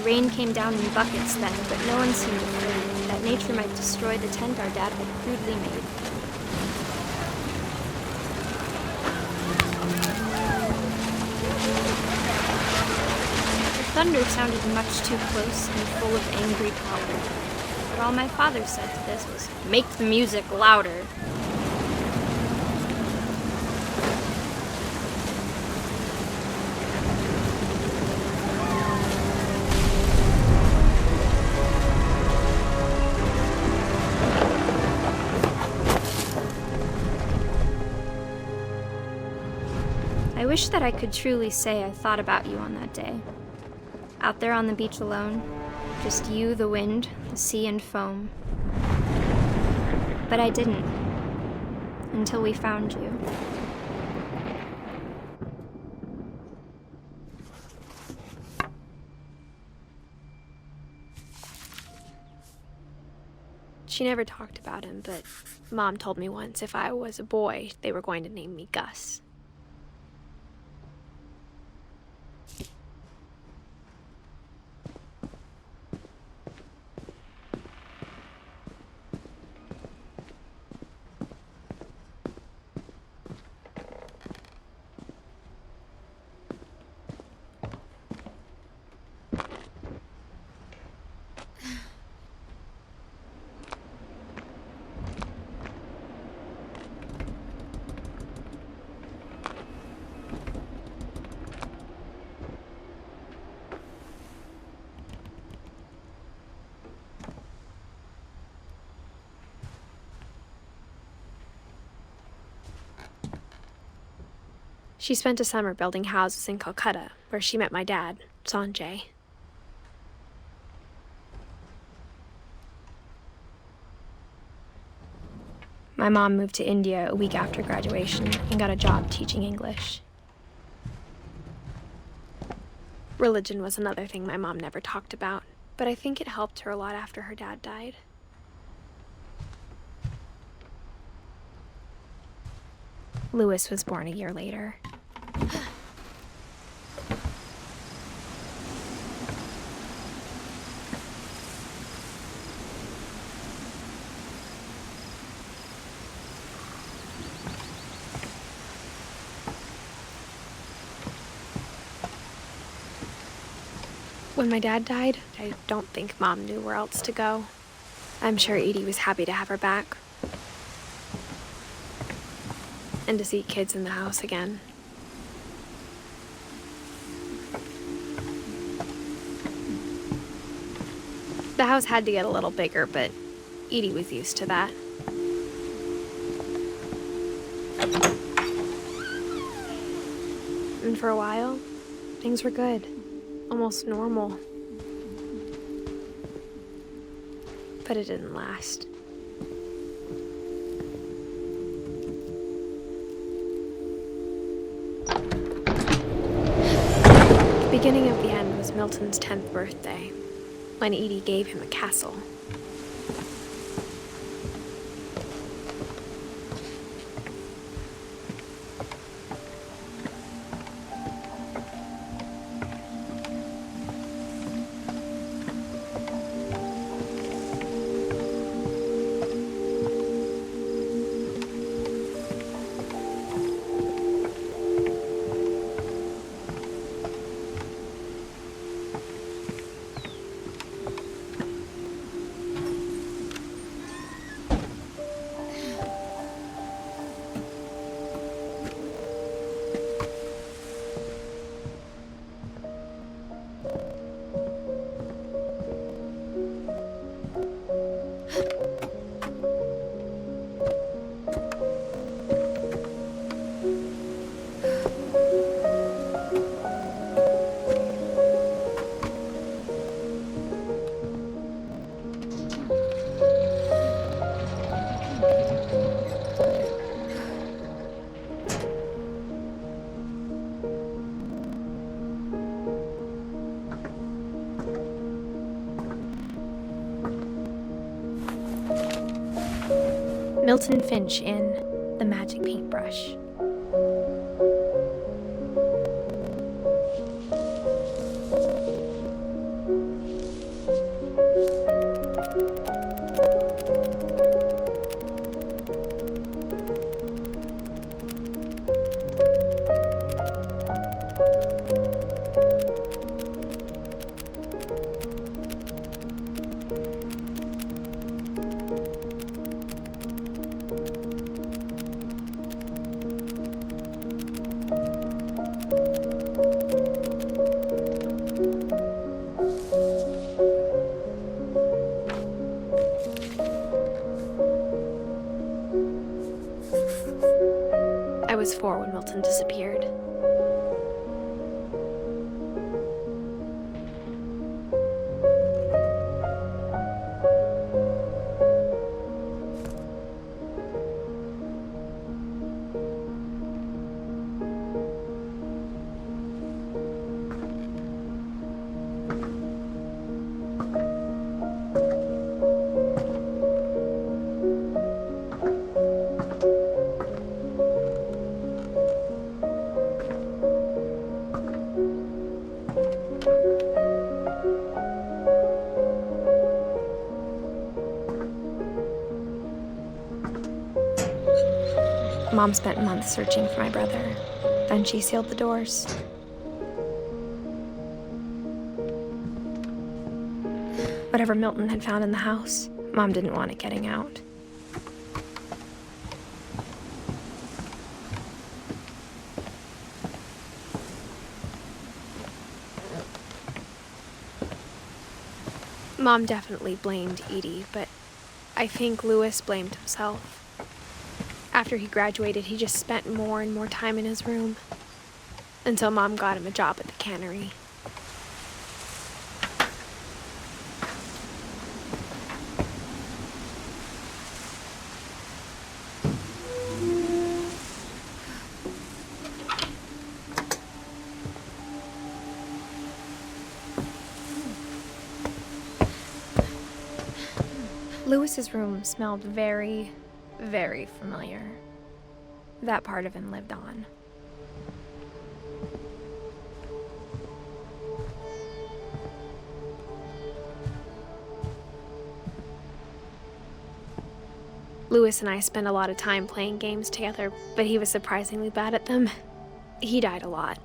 Rain came down in buckets then, but no one seemed afraid that nature might destroy the tent our dad had crudely made. The thunder sounded much too close and full of angry power. But all my father said to this was, "Make the music louder." I wish that I could truly say I thought about you on that day. Out there on the beach alone, just you, the wind, the sea, and foam. But I didn't, until we found you. She never talked about him, but Mom told me once if I was a boy, they were going to name me Gus. She spent a summer building houses in Calcutta, where she met my dad, Sanjay. My mom moved to India a week after graduation and got a job teaching English. Religion was another thing my mom never talked about, but I think it helped her a lot after her dad died. Louis was born a year later. When my dad died, I don't think Mom knew where else to go. I'm sure Edie was happy to have her back. And to see kids in the house again. The house had to get a little bigger, but Edie was used to that. And for a while, things were good. Almost normal. But it didn't last. The beginning of the end was Milton's 10th birthday, when Edie gave him a castle. Milton Finch in The Magic Paintbrush. I was 4 when Milton disappeared. Mom spent months searching for my brother. Then she sealed the doors. Whatever Milton had found in the house, Mom didn't want it getting out. Mom definitely blamed Edie, but I think Louis blamed himself. After he graduated, he just spent more and more time in his room, until Mom got him a job at the cannery. Louis's room smelled very, very familiar. That part of him lived on. Louis and I spent a lot of time playing games together, but he was surprisingly bad at them. He died a lot.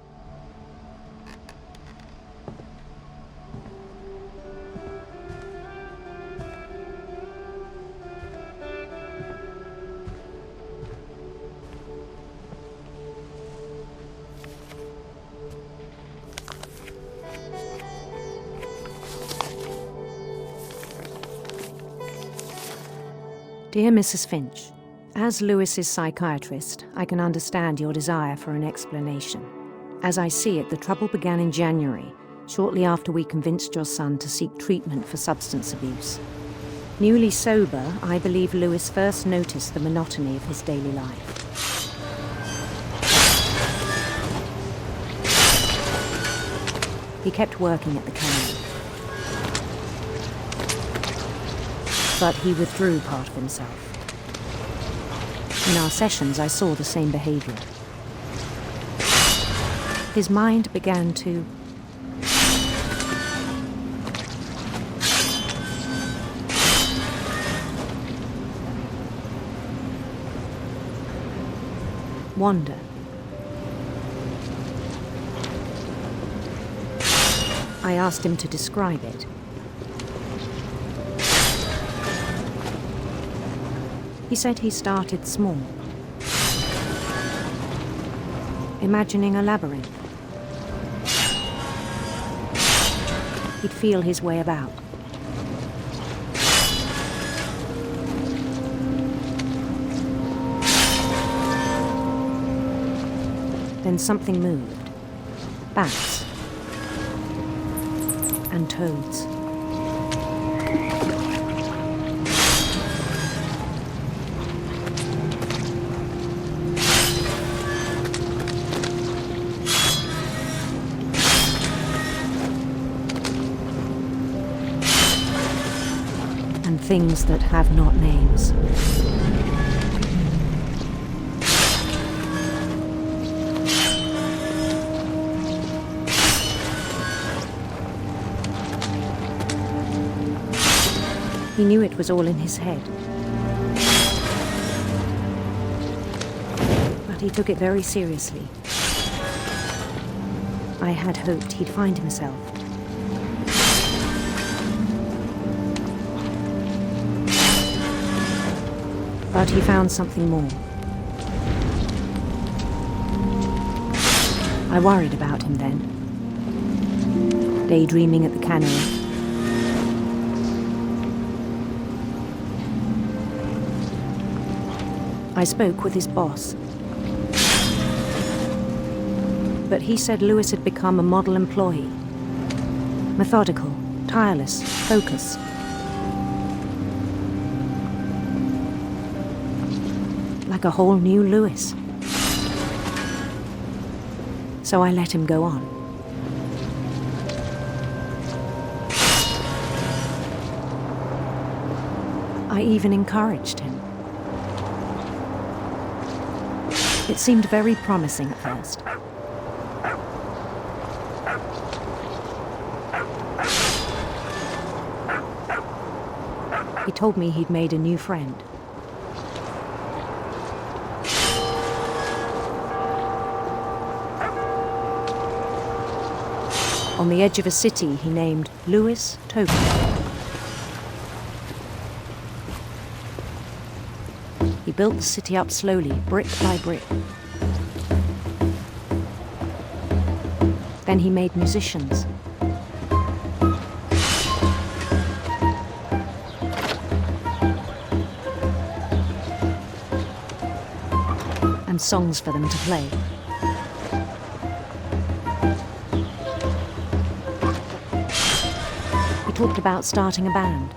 Dear Mrs. Finch, as Louis's psychiatrist, I can understand your desire for an explanation. As I see it, the trouble began in January, shortly after we convinced your son to seek treatment for substance abuse. Newly sober, I believe Louis first noticed the monotony of his daily life. He kept working at the cannery, but he withdrew part of himself. In our sessions, I saw the same behavior. His mind began to wander. I asked him to describe it. He said he started small, imagining a labyrinth. He'd feel his way about. Then something moved. Bats and toads. And things that have not names. He knew it was all in his head. But he took it very seriously. I had hoped he'd find himself. But he found something more. I worried about him then, daydreaming at the cannery. I spoke with his boss, but he said Lewis had become a model employee. Methodical, tireless, focused. Like a whole new Lewis. So I let him go on. I even encouraged him. It seemed very promising at first. He told me he'd made a new friend. On the edge of a city he named Lewis Token. He built the city up slowly, brick by brick. Then he made musicians. And songs for them to play. He talked about starting a band.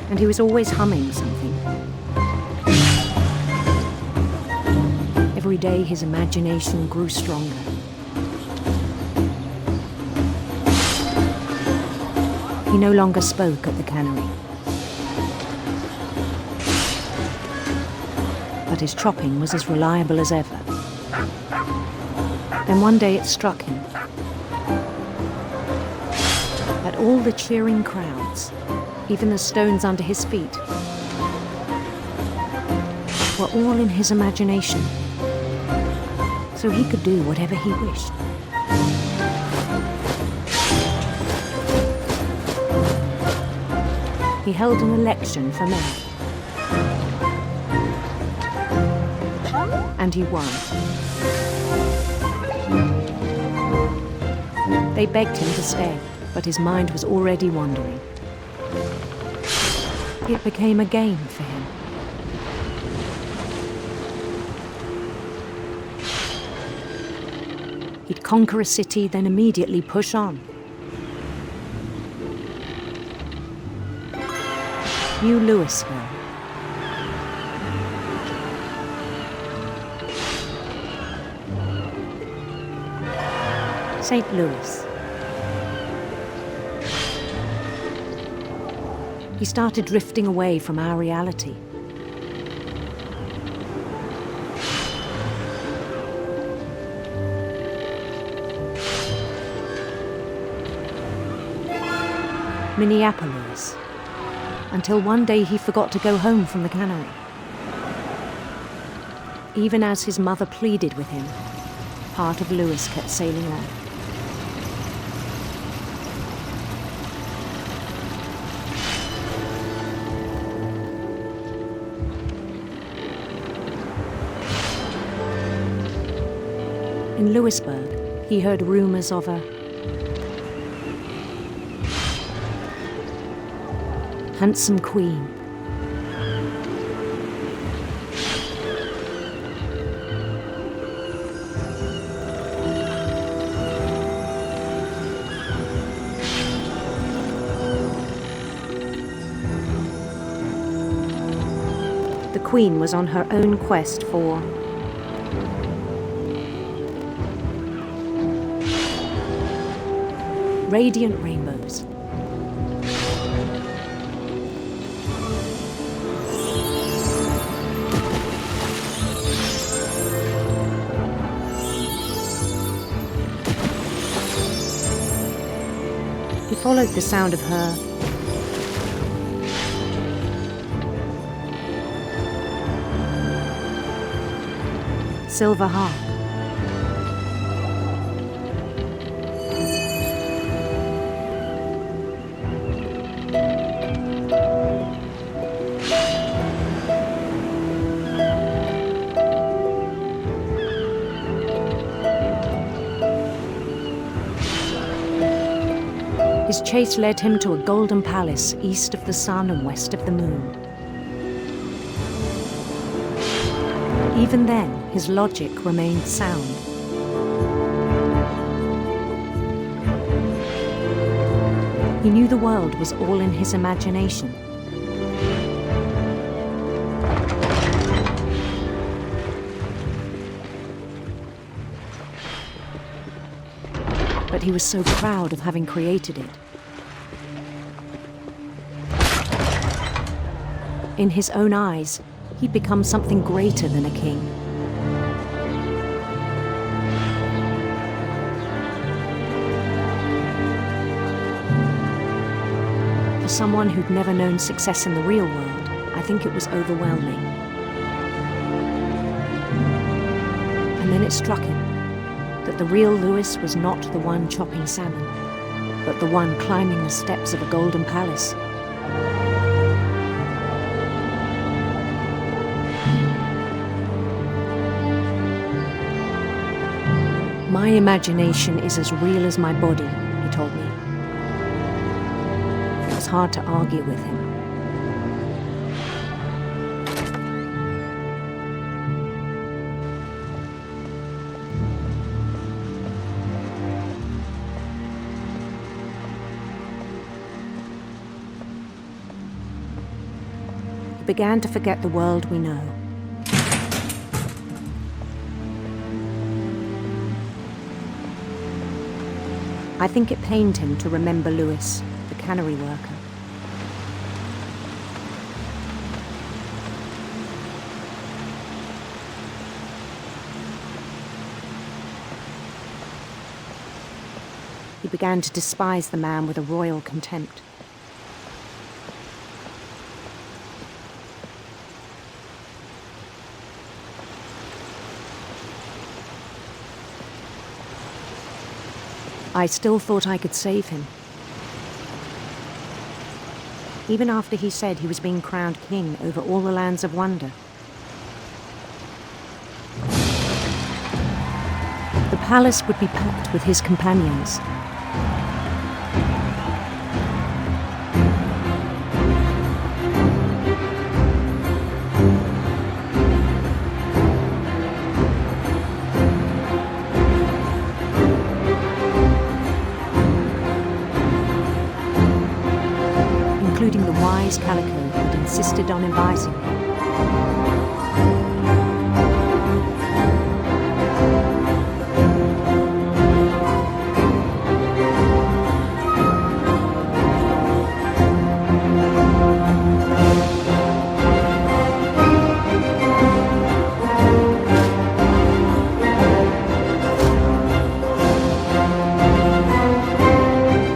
And he was always humming something. Every day his imagination grew stronger. He no longer spoke at the cannery. But his chopping was as reliable as ever. Then one day it struck him that all the cheering crowds, even the stones under his feet, were all in his imagination, so he could do whatever he wished. He held an election for mayor, and he won. They begged him to stay, but his mind was already wandering. It became a game for him. He'd conquer a city, then immediately push on. New Louisville. St. Louis. He started drifting away from our reality. Minneapolis, until one day he forgot to go home from the cannery. Even as his mother pleaded with him, part of Lewis kept sailing on. In Louisburg, he heard rumors of a handsome queen. The queen was on her own quest for radiant rainbows. If followed the sound of her silver harp. His chase led him to a golden palace east of the sun and west of the moon. Even then, his logic remained sound. He knew the world was all in his imagination. But he was so proud of having created it. In his own eyes, he'd become something greater than a king. For someone who'd never known success in the real world, I think it was overwhelming. And then it struck him that the real Lewis was not the one chopping salmon, but the one climbing the steps of a golden palace. My imagination is as real as my body, he told me. It was hard to argue with him. He began to forget the world we know. I think it pained him to remember Lewis, the cannery worker. He began to despise the man with a royal contempt. I still thought I could save him. Even after he said he was being crowned king over all the lands of wonder. The palace would be packed with his companions. Including the wise Calico who'd insisted on advising him.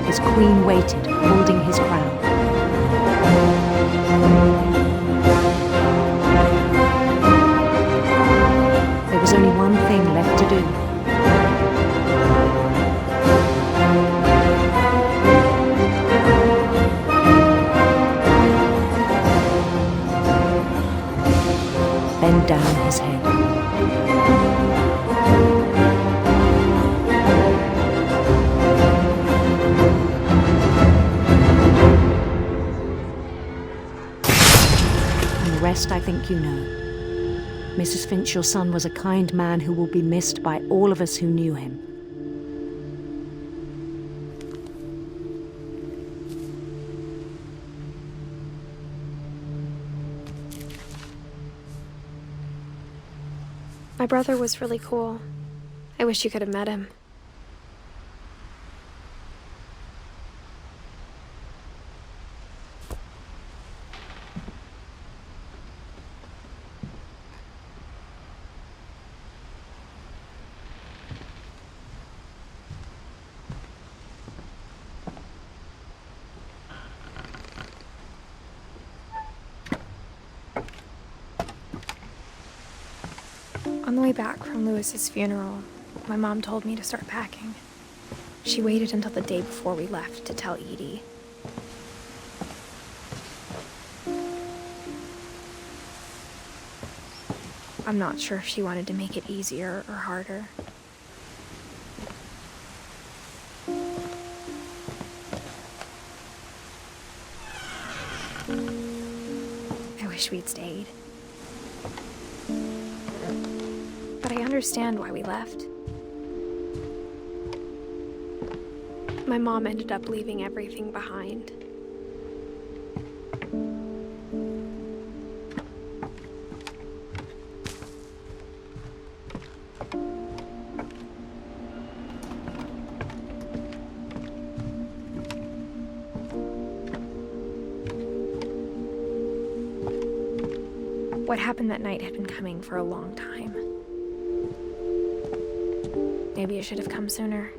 His queen waited, holding his crown. There was only one thing left to do. Bend down his head. And the rest I think you know. Mrs. Finch, your son was a kind man who will be missed by all of us who knew him. My brother was really cool. I wish you could have met him. On the way back from Lewis's funeral, my mom told me to start packing. She waited until the day before we left to tell Edie. I'm not sure if she wanted to make it easier or harder. I wish we'd stayed. But I understand why we left. My mom ended up leaving everything behind. What happened that night had been coming for a long time. Maybe it should have come sooner.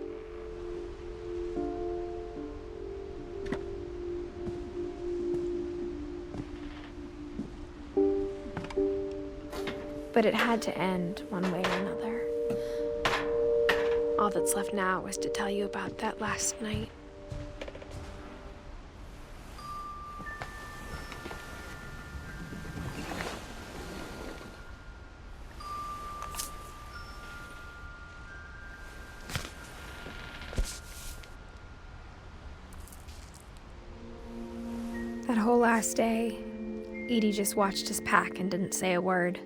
But it had to end one way or another. All that's left now is to tell you about that last night. That whole last day, Edie just watched us pack and didn't say a word.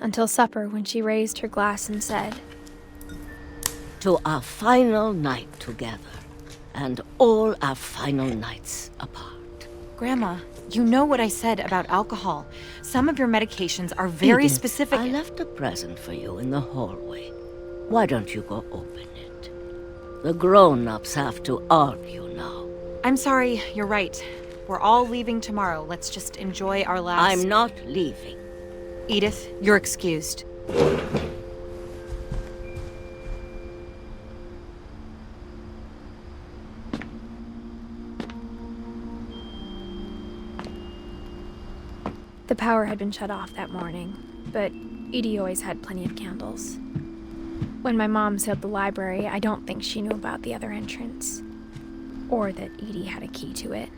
Until supper, when she raised her glass and said, "To our final night together, and all our final nights apart." Grandma, you know what I said about alcohol. Some of your medications are very Edith, specific. I left a present for you in the hallway. Why don't you go open it? The grown-ups have to argue now. I'm sorry, you're right. We're all leaving tomorrow. Let's just enjoy our last... I'm not leaving. Edith, you're excused. The power had been shut off that morning, but Edie always had plenty of candles. When my mom sealed the library, I don't think she knew about the other entrance, or that Edie had a key to it.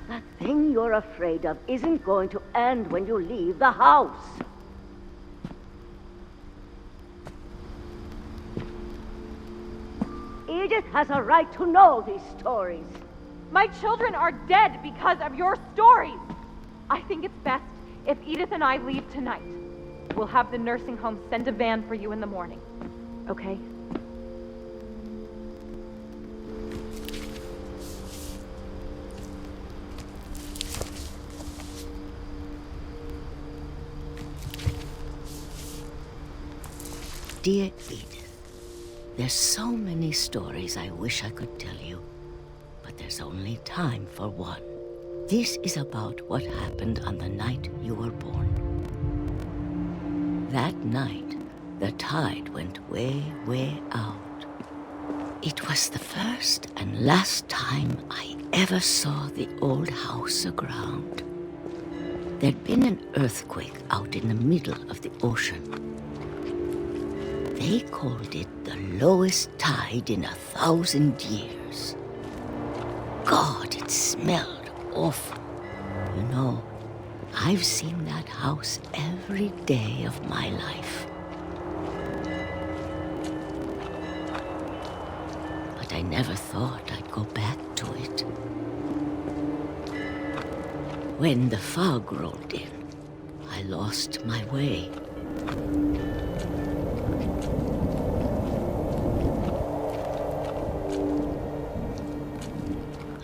That thing you're afraid of isn't going to end when you leave the house. Edith has a right to know these stories. My children are dead because of your stories. I think it's best if Edith and I leave tonight. We'll have the nursing home send a van for you in the morning. Okay? Dear Edith, there's so many stories I wish I could tell you, but there's only time for one. This is about what happened on the night you were born. That night, the tide went way, way out. It was the first and last time I ever saw the old house aground. There'd been an earthquake out in the middle of the ocean. They called it the lowest tide in 1,000 years. God, it smelled awful. You know, I've seen that house every day of my life. But I never thought I'd go back to it. When the fog rolled in, I lost my way.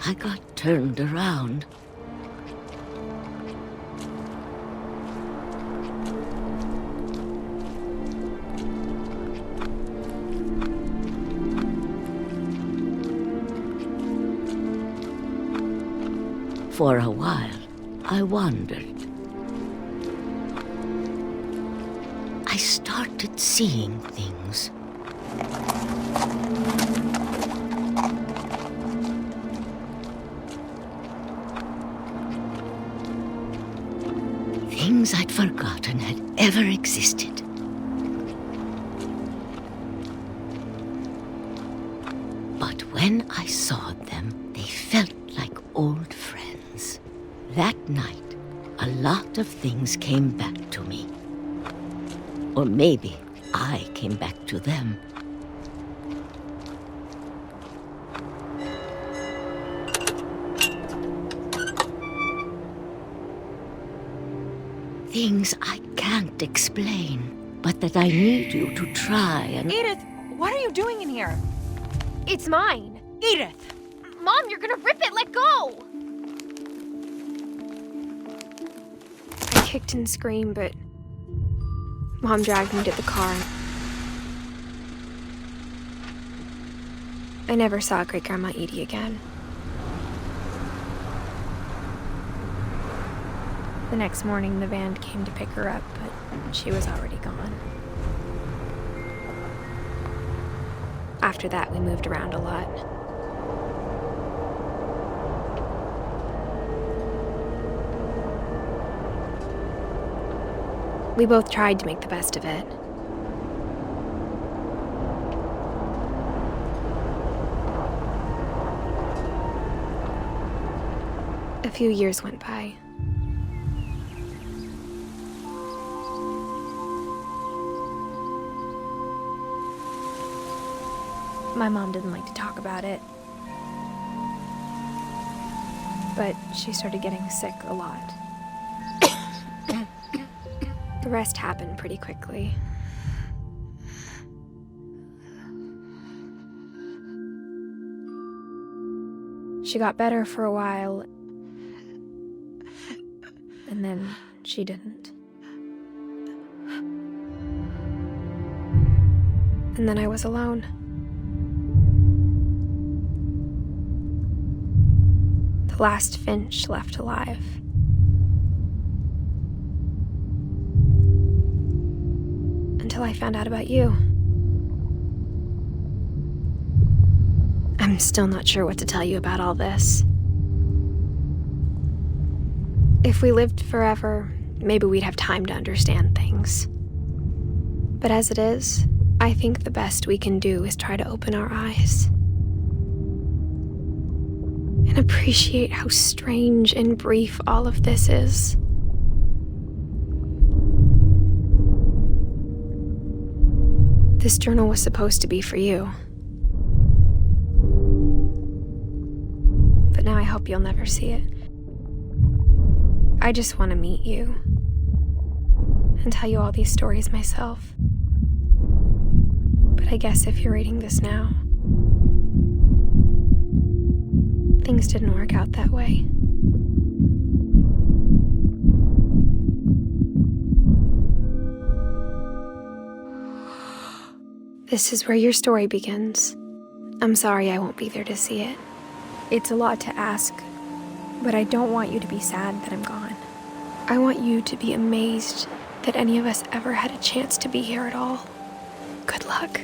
I got turned around. For a while, I wondered. I started seeing things. Things I'd forgotten had ever existed. But when I saw them, they felt like old friends. That night, a lot of things came back to me. Or maybe I came back to them. Things I can't explain, but that I need you to try and... Edith, what are you doing in here? It's mine. Edith! Mom, you're gonna rip it! Let go! I kicked and screamed, but Mom dragged me to the car. I never saw Great-Grandma Edie again. The next morning, the van came to pick her up, but she was already gone. After that, we moved around a lot. We both tried to make the best of it. A few years went by. My mom didn't like to talk about it, but she started getting sick a lot. The rest happened pretty quickly. She got better for a while, and then she didn't. And then I was alone. The last Finch left alive. Until I found out about you. I'm still not sure what to tell you about all this. If we lived forever, maybe we'd have time to understand things. But as it is, I think the best we can do is try to open our eyes. And appreciate how strange and brief all of this is. This journal was supposed to be for you. But now I hope you'll never see it. I just want to meet you and tell you all these stories myself. But I guess if you're reading this now, things didn't work out that way. This is where your story begins. I'm sorry I won't be there to see it. It's a lot to ask, but I don't want you to be sad that I'm gone. I want you to be amazed that any of us ever had a chance to be here at all. Good luck.